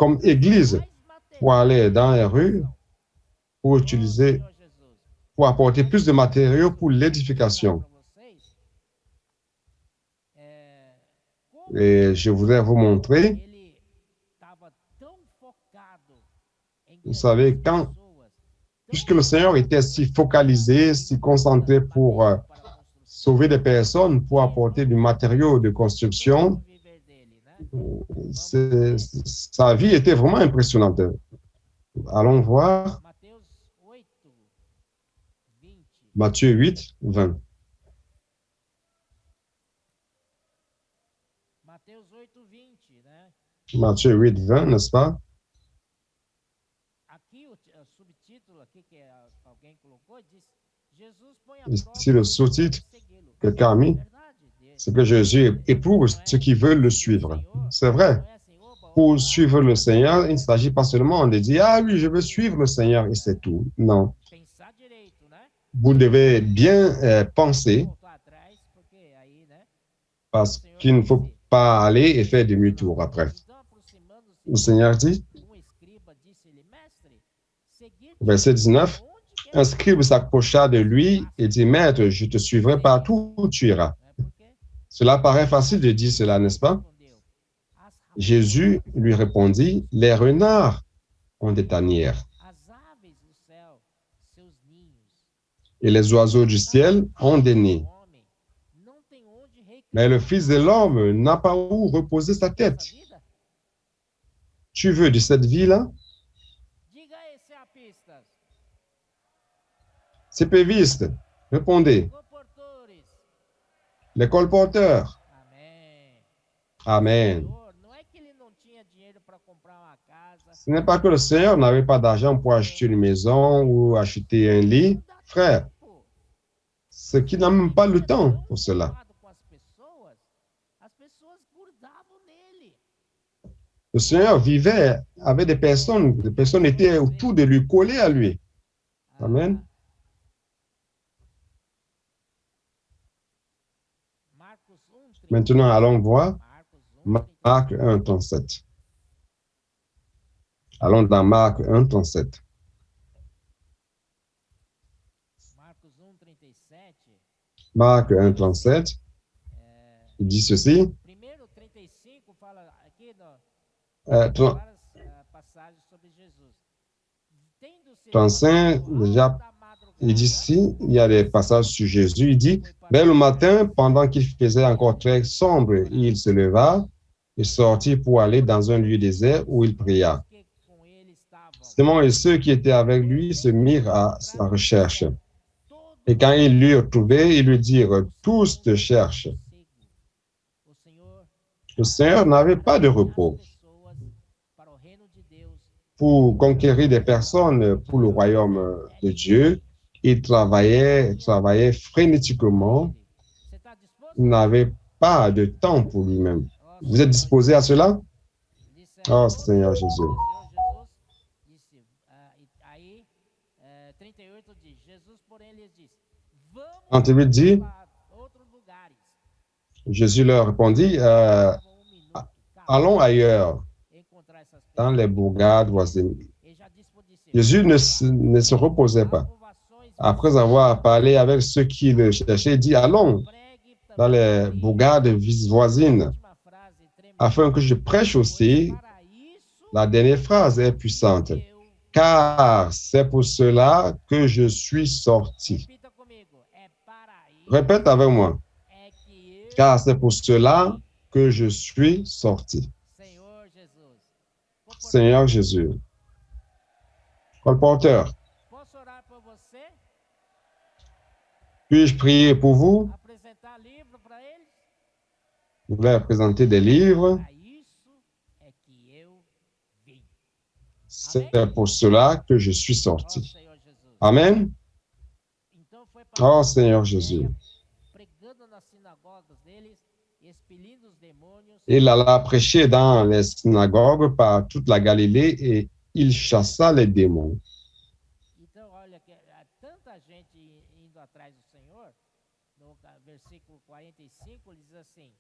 pour aller dans les rues, pour apporter plus de matériaux pour l'édification. Et je voudrais vous montrer, ele estava tão focado em vous ganhar savez, as quand, pessoas, tão puisque le Seigneur était si focalisé, si concentré pour material para a construção, sauver des personnes, pour apporter du matériau de construction, no viver dele, né? sa vie était vraiment impressionnante. Allons voir Mateus 8, 20. Matthieu 8, 20. Mateus 8, 20, né? Matthieu 8, 20, n'est-ce pas? Aqui o subtítulo aqui que alguém colocou diz: Jesus põe à Ici, prova le os que sous-titre querem segui-lo. quelqu'un a mis, Verdade dele. c'est que Jésus éprouve ceux qui veulent le suivre. C'est vrai. Não é assim, oba, Pour oba, suivre le Seigneur, il ne s'agit pas seulement de dire, ah oui, je veux suivre le Seigneur et c'est tout. Non. pensar direito, né? Vous devez bien penser Voltar atrás, porque aí, né? parce qu'il ne faut pas aller et faire demi-tour après. Então, aproximando-se Le Seigneur dit, escriba disse-lhe: Mestre, seguir-te verset 19, onde un quer scribe s'approcha de lui et dit, Maître, je te suivrai partout où tu iras. porque Cela paraît facile de dire cela, n'est-ce pas? respondeu: As Jésus lui répondit, les renards ont des tanières as aves do céu, seus ninhos. et les oiseaux du ciel ont des nids. O homem não tem onde recrear Mais le Fils de l'homme n'a pas où reposer sa tête. essa vida? Tu veux de cette vie-là? Diga esse apistas, CPViste, répondez. comportores. Les colporteurs. Amém. Amen. Senhor, não é que ele não tinha dinheiro para comprar uma casa. Ce n'est pas que le Seigneur n'avait pas d'argent pour acheter une maison ou acheter un lit. Frère, Pô, c'est qu'il n'a même pas le temps pour cela. preocupado com as pessoas grudavam nele. Le Seigneur vivait avec des personnes étaient autour de lui, collées à lui. Amen. Marcos 1, Maintenant, allons voir Marcos 1, Marc 1, 37. Allons dans Marc 1, 37. Marcos 1, 37. Marc 1, 37, il dit ceci. Primeiro, 35 fala aqui Euh, várias passagens sobre Jesus. Tendo se 35, déjà, da il dit madrugada, ici, il y a des passages sur Jésus. Il dit, dès le matin, pendant qu'il faisait encore très sombre, il se leva et sortit pour aller dans un lieu désert où il pria. que com ele estavam Simon et ceux qui étaient avec lui se mirent à sa recherche. todos Et quand ils l'eurent trouvé, ils lui dirent, tous te cherchent. o Senhor Le Seigneur n'avait pas de repos pessoas para o reino de Deus. pour conquérir des personnes pour le royaume de Dieu. Il travaillait frénétiquement. Você está disposto? Il n'avait pas de temps pour lui-même. Vous êtes disposé à cela? Oh Seigneur Jésus. Senhor Jesus disse, aí 38 diz, Jesus porém lhes disse, vamos 38 dit, para outros lugares. Jésus leur répondit, Davam minuto, allons ailleurs, encontrar essas dans les bourgades voisines. E já disse pro discípulo, Jésus ne se reposait pas. ovações, Après avoir parlé avec ceux qui le cherchaient, il dit, allons pregue dans les bourgades voisines, última frase tremenda. afin que je prêche aussi. Para isso La dernière phrase est puissante. eu, Car c'est pour cela que je suis sorti. repita comigo, é para isso Répète avec moi. é que eu, Car c'est pour cela que je suis sorti. Senhor Jesus. Seigneur Jésus. Colporteur, Posso orar por você? puis-je prier pour vous? Apresentar livro para eles? Je voulais présenter des livres. Para isso é que eu vim. C'est pour cela que je suis Ó sorti. Senhor Jesus. Amen. Então foi para Oh Seigneur Jésus. pregando nas sinagogas deles, expelindo os demônios. Il alla prêcher dans les synagogues par toute la Galilée et il chassa les démons. Então, olha, que há tanta gente indo atrás do Senhor, no versículo 45, ele diz assim: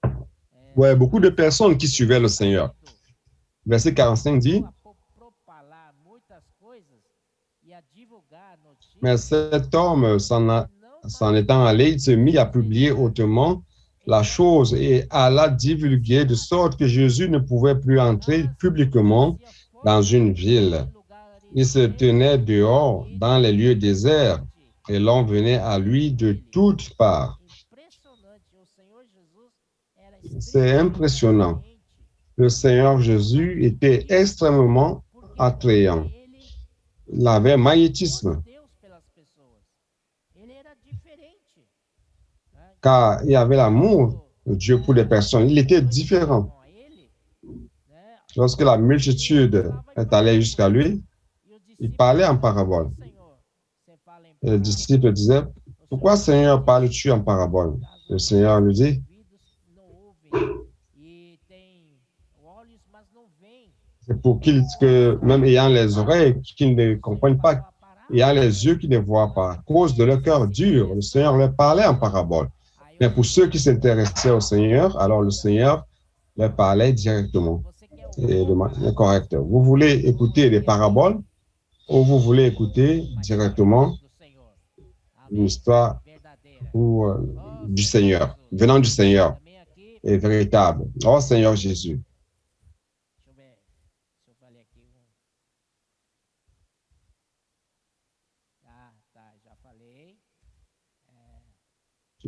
Ouais, beaucoup de personnes qui suivaient le Seigneur. Verset 45 dit, a propalar muitas coisas e a divulgar notícias mais cet homme não s'en étant allé, il se mit à publier hautement la chose et alla divulguer de sorte que Jésus ne pouvait plus entrer publiquement dans une ville. Il se tenait dehors dans les lieux déserts et l'on venait à lui de toutes parts. C'est impressionnant. Le Seigneur Jésus était extrêmement attrayant. Il avait un magnétisme, car il y avait l'amour de Dieu pour les personnes. Il était différent. Lorsque la multitude est allée jusqu'à lui, il parlait en parabole. Et les disciples disaient, « Pourquoi, Seigneur, parles-tu en parabole ?» Le Seigneur lui dit, c'est pour qu'ils, que même ayant les oreilles, qu'ils ne comprennent pas, ayant les yeux qui ne voient pas, à cause de leur cœur dur, le Seigneur leur parlait en parabole. Mais pour ceux qui s'intéressaient au Seigneur, alors le Seigneur leur parlait directement et de manière correcte. Vous voulez écouter des paraboles ou vous voulez écouter directement une histoire du Seigneur, venant du Seigneur, et véritable. Oh Seigneur Jésus.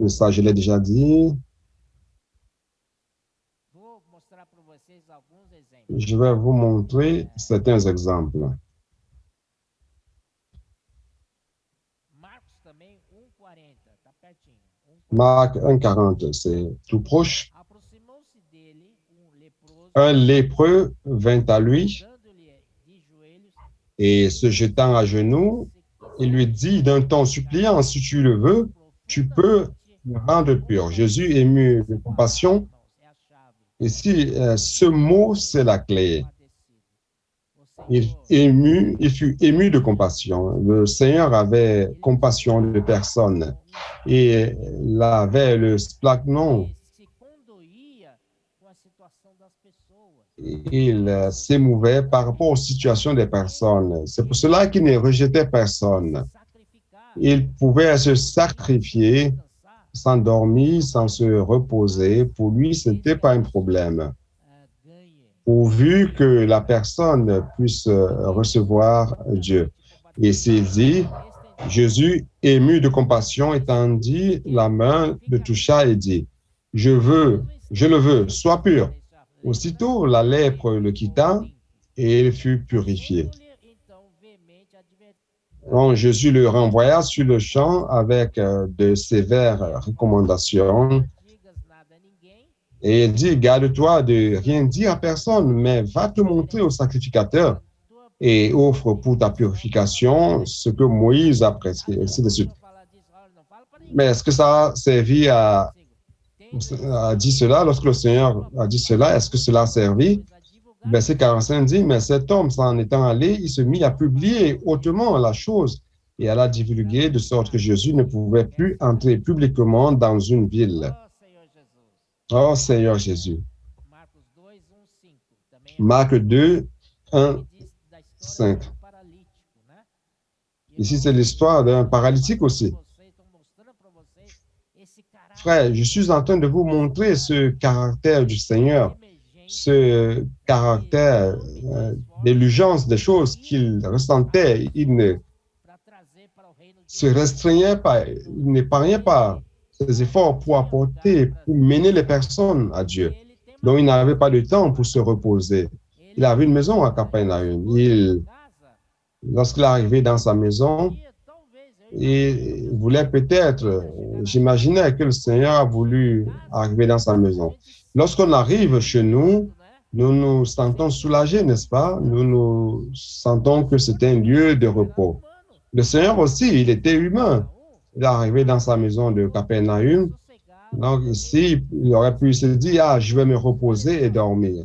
Ça, je l'ai déjà dit. Je vais vous montrer certains exemples. Marc 1,40, c'est tout proche. Un lépreux vint à lui et se jetant à genoux, il lui dit d'un ton suppliant, si tu le veux, tu peux me rendre pur. Jésus ému de compassion. Ici, ce mot, c'est la clé. Il fut ému de compassion. Le Seigneur avait compassion de personnes et il avait le splagnon. Il s'émouvait par rapport aux situations des personnes. C'est pour cela qu'il ne rejetait personne. Il pouvait se sacrifier, s'endormir, sans se reposer. Pour lui, ce n'était pas un problème. Pourvu que la personne puisse recevoir Dieu. Et c'est dit, Jésus, ému de compassion, étendit la main, le toucha et dit, je le veux, sois pur. Aussitôt, la lèpre le quitta et il fut purifié. Donc, Jésus le renvoya sur le champ avec de sévères recommandations. Et il dit, garde-toi de rien dire à personne, mais va te montrer au sacrificateur et offre pour ta purification ce que Moïse a prescrit, ainsi de suite. Mais est-ce que ça a servi a dit cela, lorsque le Seigneur a dit cela, est-ce que cela a servi? Verset 45 dit, mais cet homme, s'en étant allé, il se mit à publier hautement la chose et à la divulguer de sorte que Jésus ne pouvait plus entrer publiquement dans une ville. Oh Seigneur Jésus. Marc 2, 1, 5. Ici, c'est l'histoire d'un paralytique aussi. Frère, je suis en train de vous montrer ce caractère du Seigneur, ce caractère d'illusion des choses qu'il ressentait. Il ne se restreignait pas, il n'épargnait pas ses efforts pour apporter, pour mener les personnes à Dieu. Donc, il n'avait pas de temps pour se reposer. Il avait une maison à Capernaum. Lorsqu'il est arrivé dans sa maison, il voulait peut-être, j'imaginais que le Seigneur a voulu arriver dans sa maison. Lorsqu'on arrive chez nous, nous nous sentons soulagés, n'est-ce pas? Nous nous sentons que c'est un lieu de repos. Le Seigneur aussi, il était humain. Il est arrivé dans sa maison de Capernaum. Donc ici, il aurait pu se dire, ah, je vais me reposer et dormir.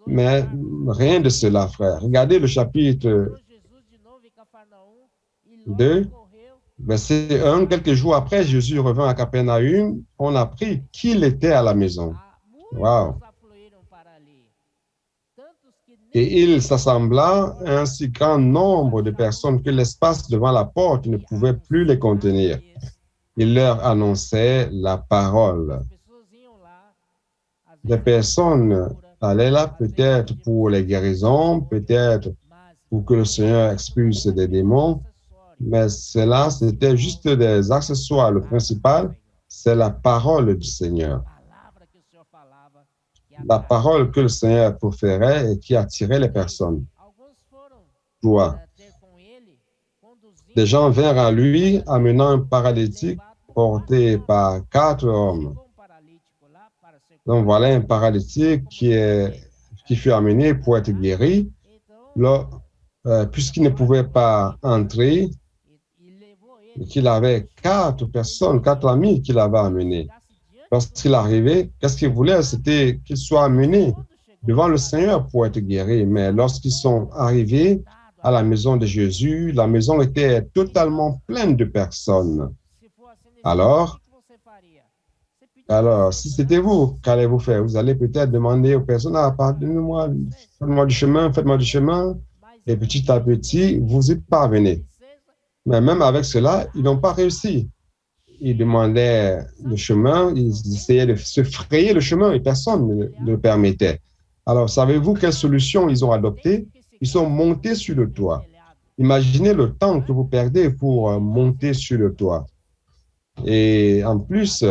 Mais rien de cela, frère. Regardez le chapitre 2, verset 1. Quelques jours après, Jésus revint à Capernaum. On a appris qu'il était à la maison. Wow. Et il s'assembla un si grand nombre de personnes que l'espace devant la porte ne pouvait plus les contenir. Il leur annonçait la parole. Des personnes allaient là peut-être pour les guérisons, peut-être pour que le Seigneur expulse des démons, mais cela, c'était juste des accessoires. Le principal, c'est la parole du Seigneur. La parole que le Seigneur proférait et qui attirait les personnes. Toi, des gens vinrent à lui amenant un paralytique porté par 4 hommes. Donc voilà un paralytique qui fut amené pour être guéri. Puisqu'il ne pouvait pas entrer, qu'il avait 4 personnes, 4 amis qu'il avait amenés. Lorsqu'il arrivait, qu'est-ce qu'il voulait? C'était qu'il soit amené devant le Seigneur pour être guéri. Mais lorsqu'ils sont arrivés à la maison de Jésus, la maison était totalement pleine de personnes. Alors, si c'était vous, qu'allez-vous faire? Vous allez peut-être demander aux personnes, pardonnez-moi, faites-moi du chemin. Et petit à petit, vous y parvenez. Mais même avec cela, ils n'ont pas réussi. Ils demandaient le chemin, ils essayaient de se frayer le chemin et personne ne le permettait. Alors, savez-vous quelle solution ils ont adoptée? Ils sont montés sur le toit. Imaginez le temps que vous perdez pour monter sur le toit. Et en plus,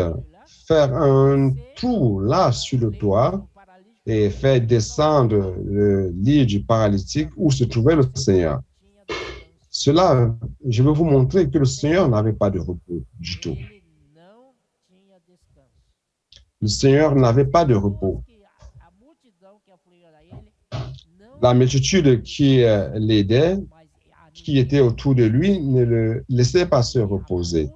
faire un trou là sur le toit et faire descendre le lit du paralytique où se trouvait le Seigneur. Cela, je veux vous montrer que le Seigneur n'avait pas de repos du tout. Le Seigneur n'avait pas de repos. La multitude qui l'aidait, qui était autour de lui, ne le laissait pas se reposer.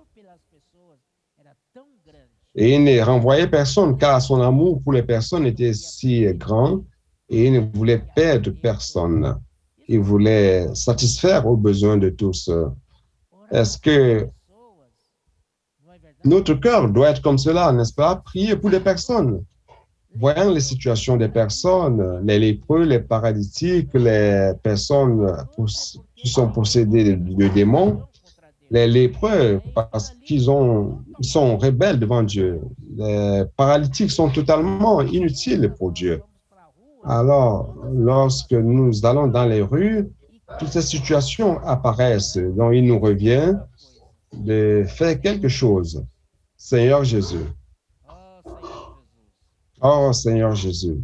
Et il ne renvoyait personne, car son amour pour les personnes était si grand et il ne voulait perdre personne. Il voulait satisfaire aux besoins de tous. Est-ce que notre cœur doit être comme cela, n'est-ce pas? Prier pour les personnes. Voyant les situations des personnes, les lépreux, les paralytiques, les personnes qui sont possédées de démons, les lépreux, parce qu'ils sont rebelles devant Dieu. Les paralytiques sont totalement inutiles pour Dieu. Alors, lorsque nous allons dans les rues, toutes ces situations apparaissent. Donc, il nous revient de faire quelque chose. Seigneur Jésus. Oh, Seigneur Jésus.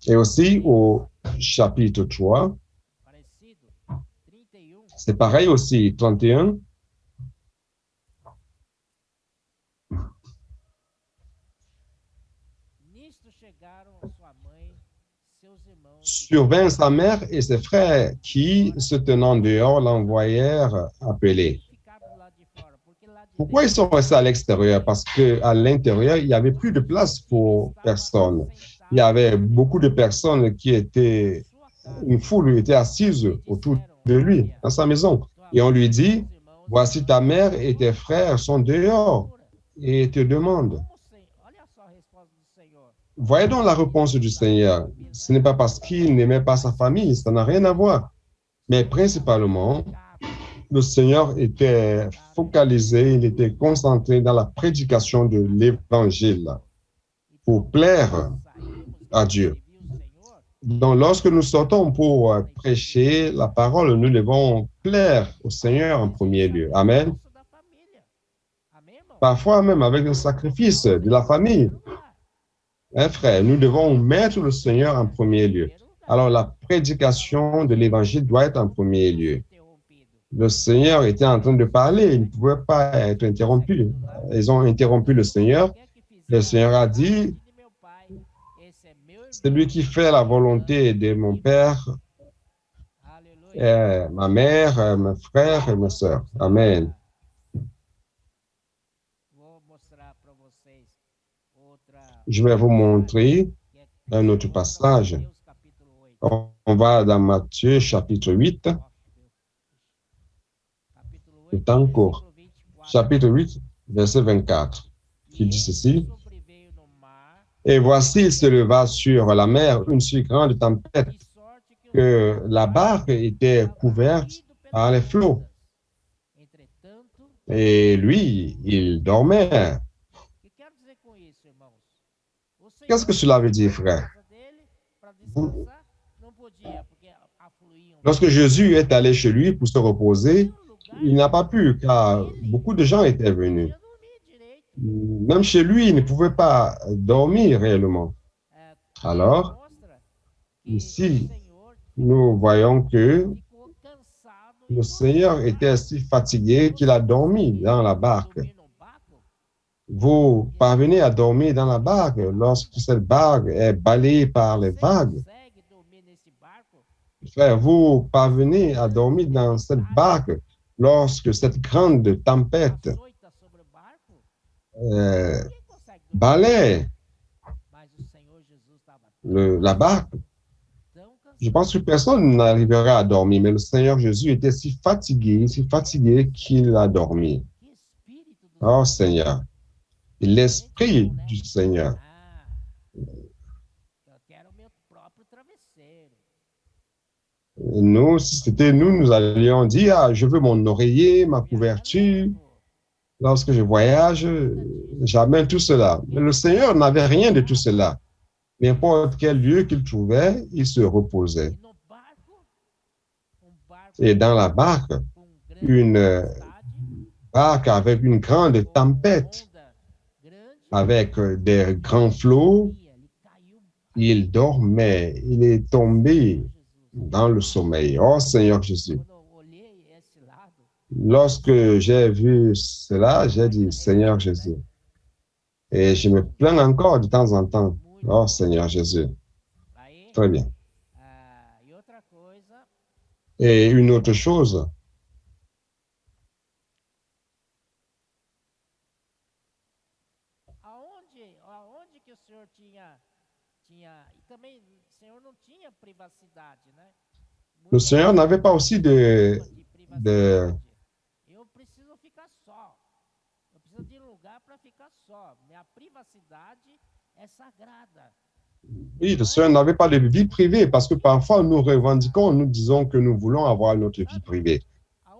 Et aussi au chapitre 3, c'est pareil aussi, 31. Survint sa mère et ses frères qui, se tenant dehors, l'envoyèrent appeler. Pourquoi ils sont restés à l'extérieur? Parce qu'à l'intérieur, il n'y avait plus de place pour personne. Il y avait beaucoup de personnes qui étaient, une foule était assise autour de lui, dans sa maison. Et on lui dit, voici ta mère et tes frères sont dehors et te demandent. Voyez donc la réponse du Seigneur. Ce n'est pas parce qu'il n'aimait pas sa famille, ça n'a rien à voir. Mais principalement, le Seigneur était focalisé, il était concentré dans la prédication de l'Évangile pour plaire à Dieu. Donc, lorsque nous sortons pour prêcher la parole, nous devons plaire au Seigneur en premier lieu. Amen. Parfois même avec le sacrifice de la famille. Hein, frère, nous devons mettre le Seigneur en premier lieu. Alors, la prédication de l'Évangile doit être en premier lieu. Le Seigneur était en train de parler, il ne pouvait pas être interrompu. Ils ont interrompu le Seigneur. Le Seigneur a dit, c'est lui qui fait la volonté de mon Père, ma mère, mes frères et mes sœurs. Amen. Je vais vous montrer un autre passage. On va dans Matthieu chapitre 8. Le temps court. Chapitre 8, verset 24, qui dit ceci. Et voici, il se leva sur la mer une si grande tempête que la barque était couverte par les flots. Et lui, il dormait. O que quero dizer com isso, irmãos? O Qu'est-ce que Senhor cela veut podia dire, estar na frère? casa dele para Vous- descansar? Não podia, porque afluíam Lorsque tantas Jésus est pessoas. allé chez lui pour se reposer, Havia um lugar, il n'a pas irmãos, pu, que car ele beaucoup de gens étaient não venus. podia dormir direito. Même chez lui, il ne pouvait pas dormir réellement. Alors, Mostra que o ici, Senhor nous voyons que ficou cansado e le Seigneur était si fatigué qu'il a dormi dans la barque. dormir no barco. Vous parvenez à dormir dans la barque lorsque cette barque est balayée par les Você vagues. consegue dormir nesse barco? Frère, vous parvenez à dormir dans cette barque lorsque cette grande tempête Açoita sobre o barco? euh, Ninguém consegue dormir. balaye Mas o Senhor Jesus estava la barque. tão Je cansado. pense que personne n'arrivera à dormir, mais le Seigneur Jésus était si fatigué qu'il a dormi. Que espírito do Oh Senhor. Seigneur, et l'Esprit du Seigneur. Ah, eu quero meu próprio travesseiro. Nous, si c'était nous, nous allions dire, ah, je veux mon oreiller, ma couverture. Lorsque je voyage, j'amène tout cela. Mais le Seigneur n'avait rien de tout cela. N'importe quel lieu qu'il trouvait, il se reposait. E no barco, barco Et dans la barque, com grande une tempestade, barque avec une grande tempête, onda grande, avec des grands flots, ele caiu. il dormait, il est tombé Jesus. dans le sommeil. Oh Seigneur Jésus. Quando eu olhei esse lado, Lorsque j'ai vu cela, j'ai dit, Seigneur Jésus. Et je me plains encore de temps en temps. Oh Seigneur Jésus. aí, Très bien. e outra coisa, Et une autre chose, aonde que o senhor tinha, e também o senhor não tinha privacidade, né? le Seigneur n'avait pas aussi de, privacidade. Eu preciso ficar só. Eu preciso de um lugar para ficar só. Minha privacidade é sagrada. oui, le Seigneur n'avait pas de vie privée parce que parfois nous revendiquons, nous disons que nous voulons avoir notre vie privée.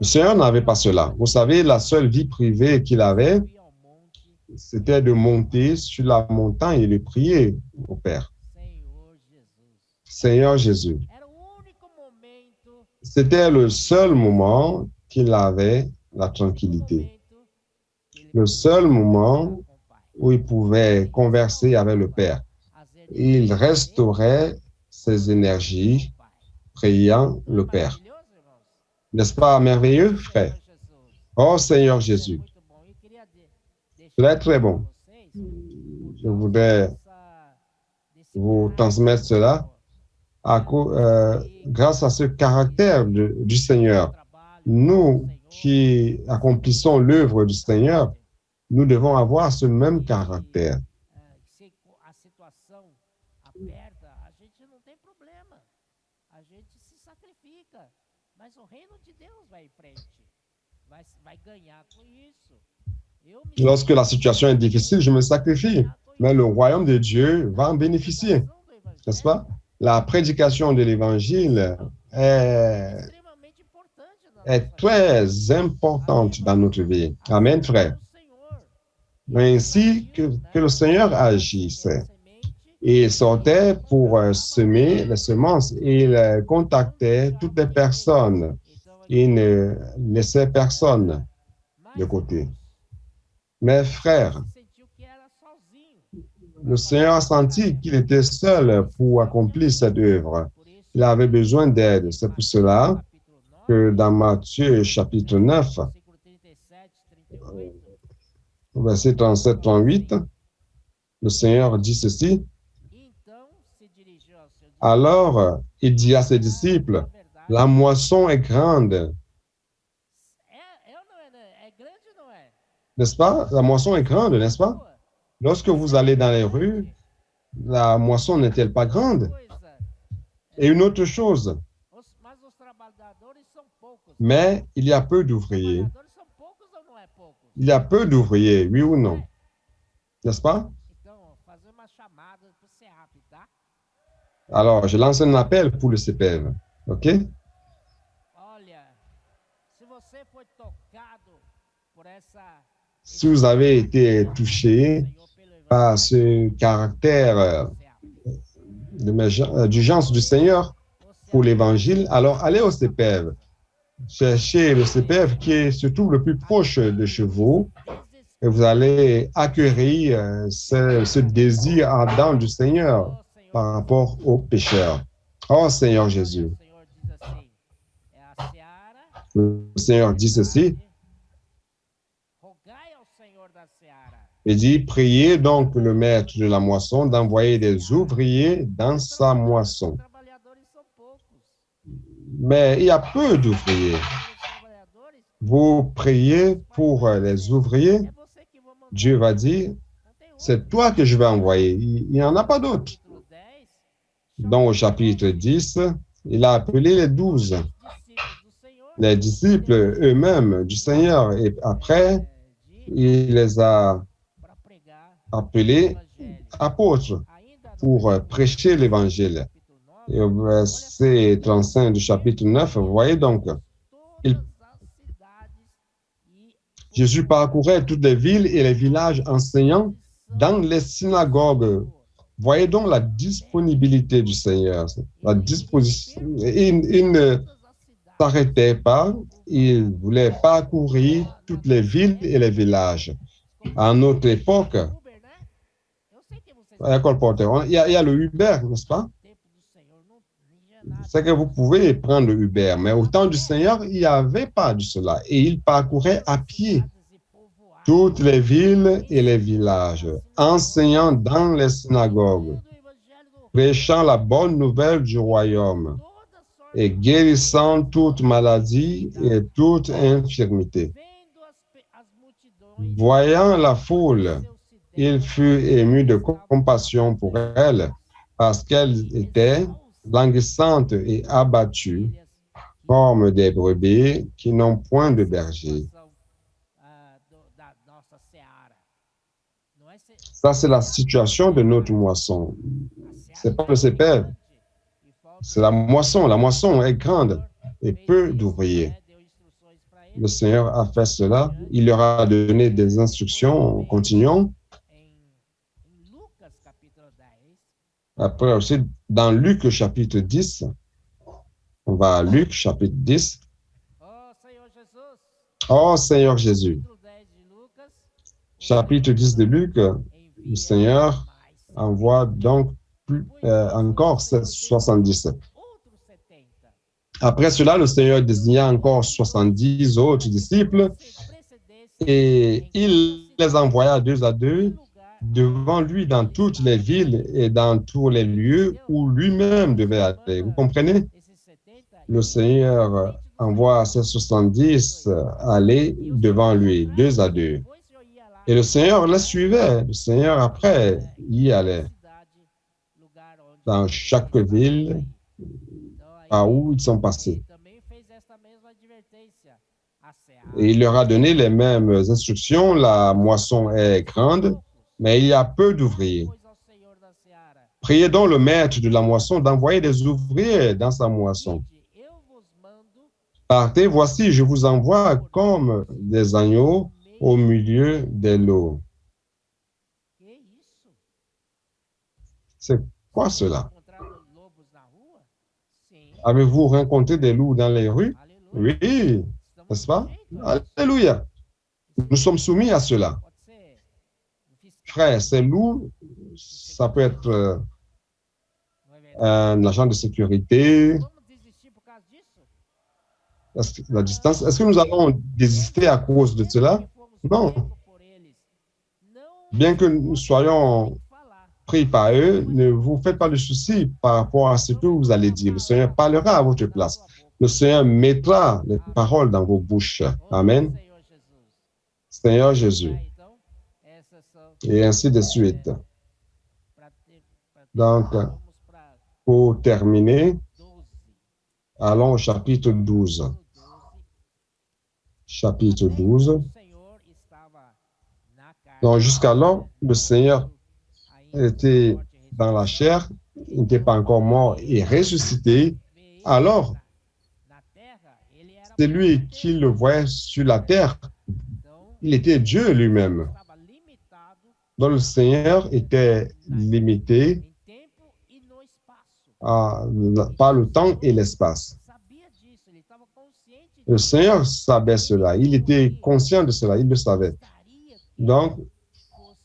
Le Seigneur n'avait pas cela. Vous savez, la seule vie privée qu'il avait, Subir ao monte, c'était de monter sur la montagne et de prier au Père. Senhor Jesus. Seigneur Jésus. Era o único momento, C'était le seul moment qu'il avait la tranquillité. que ele Le seul moment com o Pai. où il pouvait converser avec le Père. Fazer Il restaurait ses énergies Pai. priant le Père. Maravilhoso, irmãos? N'est-ce pas merveilleux, frère? Senhor Jesus. Oh Seigneur Isso é Jésus, muito bom. Eu queria deixar cela est très bon. para vocês Je voudrais desse vous caráter transmettre cela grâce à ce caractère du Seigneur. Nous qui accomplissons l'œuvre du Seigneur, nous devons avoir ce même caractère. Se a situação aperta, a gente não tem problema. A gente se sacrifica. Mas o reino de Deus vai em frente. Vai ganhar com isso. Eu me Lorsque la situation est difficile, je me sacrifie, mais le royaume de Dieu va en bénéficier, n'est-ce pas? La prédication de l'Évangile est extremamente importante na est très importante dans notre vie. Amen, frère. Ainsi que le Seigneur agisse. Il sortait pour semer les semences. Il contactait toutes les personnes. Il ne laissait personne de côté. Mes frères, le Seigneur a senti qu'il était seul pour accomplir cette œuvre. Il avait besoin d'aide. C'est pour cela que dans Matthieu chapitre 9, verset 37-38, le Seigneur dit ceci. Alors, il dit à ses disciples, la moisson est grande. N'est-ce pas? La moisson est grande, n'est-ce pas? Lorsque vous allez dans les rues, la moisson n'est-elle pas grande? Et une autre chose, mais il y a peu d'ouvriers. Il y a peu d'ouvriers, oui ou non? N'est-ce pas? Alors, je lance un appel pour le CPF, OK? Si vous avez été touché par ce caractère d'urgence du Seigneur pour l'Évangile, alors allez au CPF. Cherchez le CPF qui se trouve le plus proche de chez vous et vous allez acquérir ce désir ardent du Seigneur par rapport aux pécheurs. Oh Seigneur Jésus. Le Seigneur dit ceci. Il dit, priez donc le maître de la moisson d'envoyer des ouvriers dans sa moisson. Mais il y a peu d'ouvriers. Vous priez pour les ouvriers, Dieu va dire, c'est toi que je vais envoyer. Il n'y en a pas d'autres. Donc, au chapitre 10, il a appelé les 12, les disciples eux-mêmes du Seigneur. Et après, il les a appelés apôtres pour prêcher l'Évangile. Et au verset 35 du chapitre 9, vous voyez donc, Jésus parcourait toutes les villes et les villages enseignant dans les synagogues. Voyez donc la disponibilité du Seigneur, la disposition. Il ne s'arrêtait pas, il voulait parcourir toutes les villes et les villages. À notre époque, il y a le Uber, n'est-ce pas? C'est que vous pouvez prendre le Uber, mais au temps du Seigneur, il n'y avait pas de cela. Et il parcourait à pied toutes les villes et les villages, enseignant dans les synagogues, prêchant la bonne nouvelle du royaume et guérissant toute maladie et toute infirmité. Voyant la foule, il fut ému de compassion pour elle parce qu'elle était languissante et abattue, comme des brebis qui n'ont point de berger. Ça, c'est la situation de notre moisson. Ce n'est pas le CPF, c'est la moisson. La moisson est grande et peu d'ouvriers. Le Seigneur a fait cela. Il leur a donné des instructions. Continuons. Après aussi, dans Luc chapitre 10, on va à Luc chapitre 10. Oh Seigneur Jésus. Chapitre 10 de Luc, le Seigneur envoie donc encore 70. Après cela, le Seigneur désigna encore 70 autres disciples et il les envoya 2 à 2 devant lui dans toutes les villes et dans tous les lieux où lui-même devait aller. Vous comprenez? Le Seigneur envoie ces 70 aller devant lui, 2 à 2. Et le Seigneur les suivait. Le Seigneur, après, y allait. Dans chaque ville, par où ils sont passés. Et il leur a donné les mêmes instructions. La moisson est grande, mais il y a peu d'ouvriers. Priez donc le maître de la moisson d'envoyer des ouvriers dans sa moisson. Partez, voici, je vous envoie comme des agneaux au milieu des lots. C'est quoi cela? Avez-vous rencontré des loups dans les rues? Oui, n'est-ce pas? Alléluia. Nous sommes soumis à cela. Frère, ces loups, ça peut être un agent de sécurité. La distance. Est-ce que nous allons désister à cause de cela? Non. Bien que nous soyons pris par eux, ne vous faites pas de soucis par rapport à ce que vous allez dire. Le Seigneur parlera à votre place. Le Seigneur mettra les paroles dans vos bouches. Amen. Seigneur Jésus. Et ainsi de suite. Donc, pour terminer, allons au chapitre 12. Chapitre 12. Donc, jusqu'alors, le Seigneur était dans la chair, il n'était pas encore mort et ressuscité. Alors, c'est lui qui le voyait sur la terre. il était Dieu lui-même. estava limitado Donc le Seigneur était limité em tempo e no espaço. par le temps et l'espace. Sabia disso, ele estava consciente Le disso. Seigneur savait cela, il était conscient de cela, il le savait. Gostaria que Donc, fosse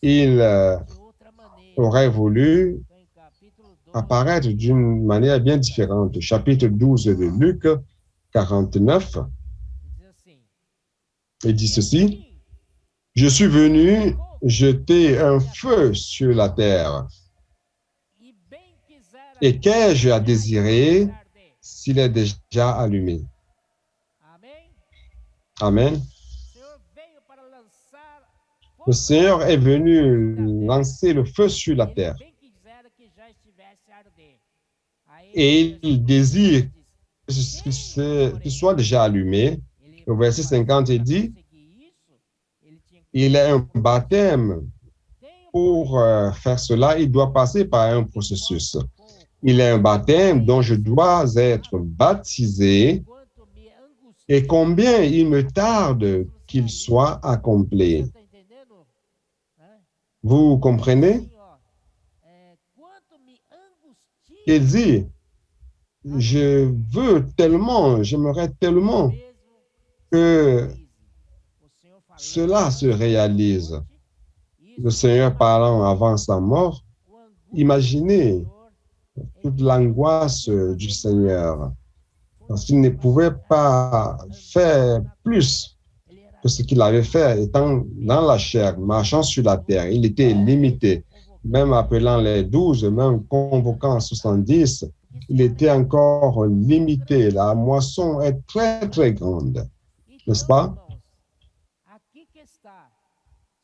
il de outra maneira. aurait voulu Então, em capítulo 12, apparaître d'une manière bien différente. Chapitre 12 de Luc 49, ele diz assim: il dit ceci, "Sim, je suis venu jeter un feu sur la terre, e bem quisera et qu'ai-je à désirer arder." s'il est déjà allumé? Amém? Amen. O Senhor veio para lançar Le fogo Seigneur est venu na terra. lancer le feu sur la Ele terre bem quisera que já estivesse a arder. Aí et ele il désire diz, qu'il soit déjà allumé. ele, Au verset 50, il dit, conseguir isso, ele tinha que il est un baptême. tenho, Pour faire cela, il doit passer par un processus. com o Il est un baptême dont je dois être baptisé quanto me angustia. et combien il me tarde qu'il soit accompli. Você tá entendendo? Né? Vous comprenez? Assim, ó, quanto me angustia Il dit, je veux tellement, j'aimerais tellement mesmo que crise. O Senhor falando cela se antes da réalise. morte, Le isso Seigneur parlant avant sa mort, o angústia imaginez do Senhor toute l'angoisse du Seigneur, parce qu'il ne pouvait pas faire plus ele era que ce qu'il avait fait étant dans la chair, marchant sur la terre. Il était limité, même appelant les 12, même convoquant 70, il était encore limité. La moisson est très, très grande, n'est-ce pas? irmãos, aqui que está,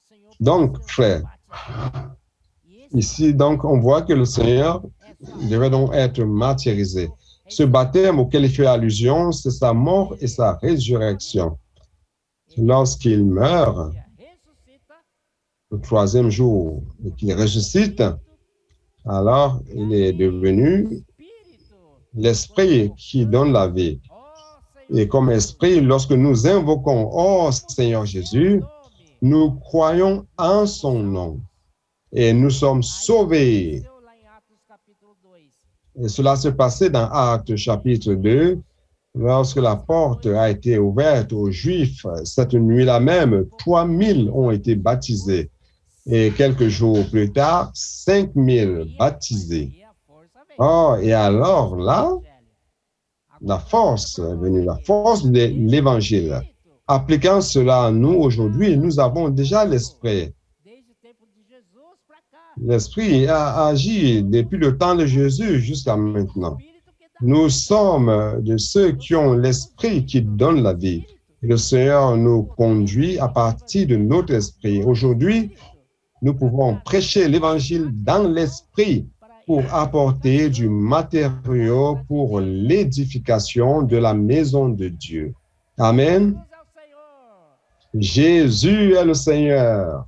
Senhor, Donc, precisa frère, batizar. E esse ici, donc, on voit que le Seigneur devait donc être martyrisé. Ce baptême auquel il fait allusion, c'est sa mort et sa résurrection. Lorsqu'il meurt, ressuscita, le troisième jour, et qu'il ressuscite, alors il est devenu Espírito, l'Esprit qui donne la vie. ó Senhor, Et comme Esprit, lorsque nous invoquons, oh Seigneur Jésus, nome, nous croyons en son nom et nous sommes sauvés. aconteceu lá em Atos capítulo 2. Et cela se passait dans Actes chapitre 2, lorsque la porte a été ouverte aux Juifs. Cette nuit-là même, 3000 ont été baptisés. Et quelques jours plus tard, 5000 baptisés. E a força veio. Oh, et alors là, Evangelho. la force est venue, la force de l'évangile. Espírito, Appliquant cela à nous aujourd'hui, nous avons déjà l'Esprit. desde o tempo de Jesus para cá. L'Esprit a agi depuis le temps de Jésus jusqu'à maintenant. Espírito que dá Nous sommes de ceux qui ont l'Esprit qui donne la vie. Et le Seigneur nous conduit à partir de notre esprit. Aujourd'hui, nous pouvons prêcher l'Évangile dans l'Esprit pour apporter du matériau pour l'édification de la maison de Dieu. Amen. Jesus é o Senhor. Jésus est le Seigneur.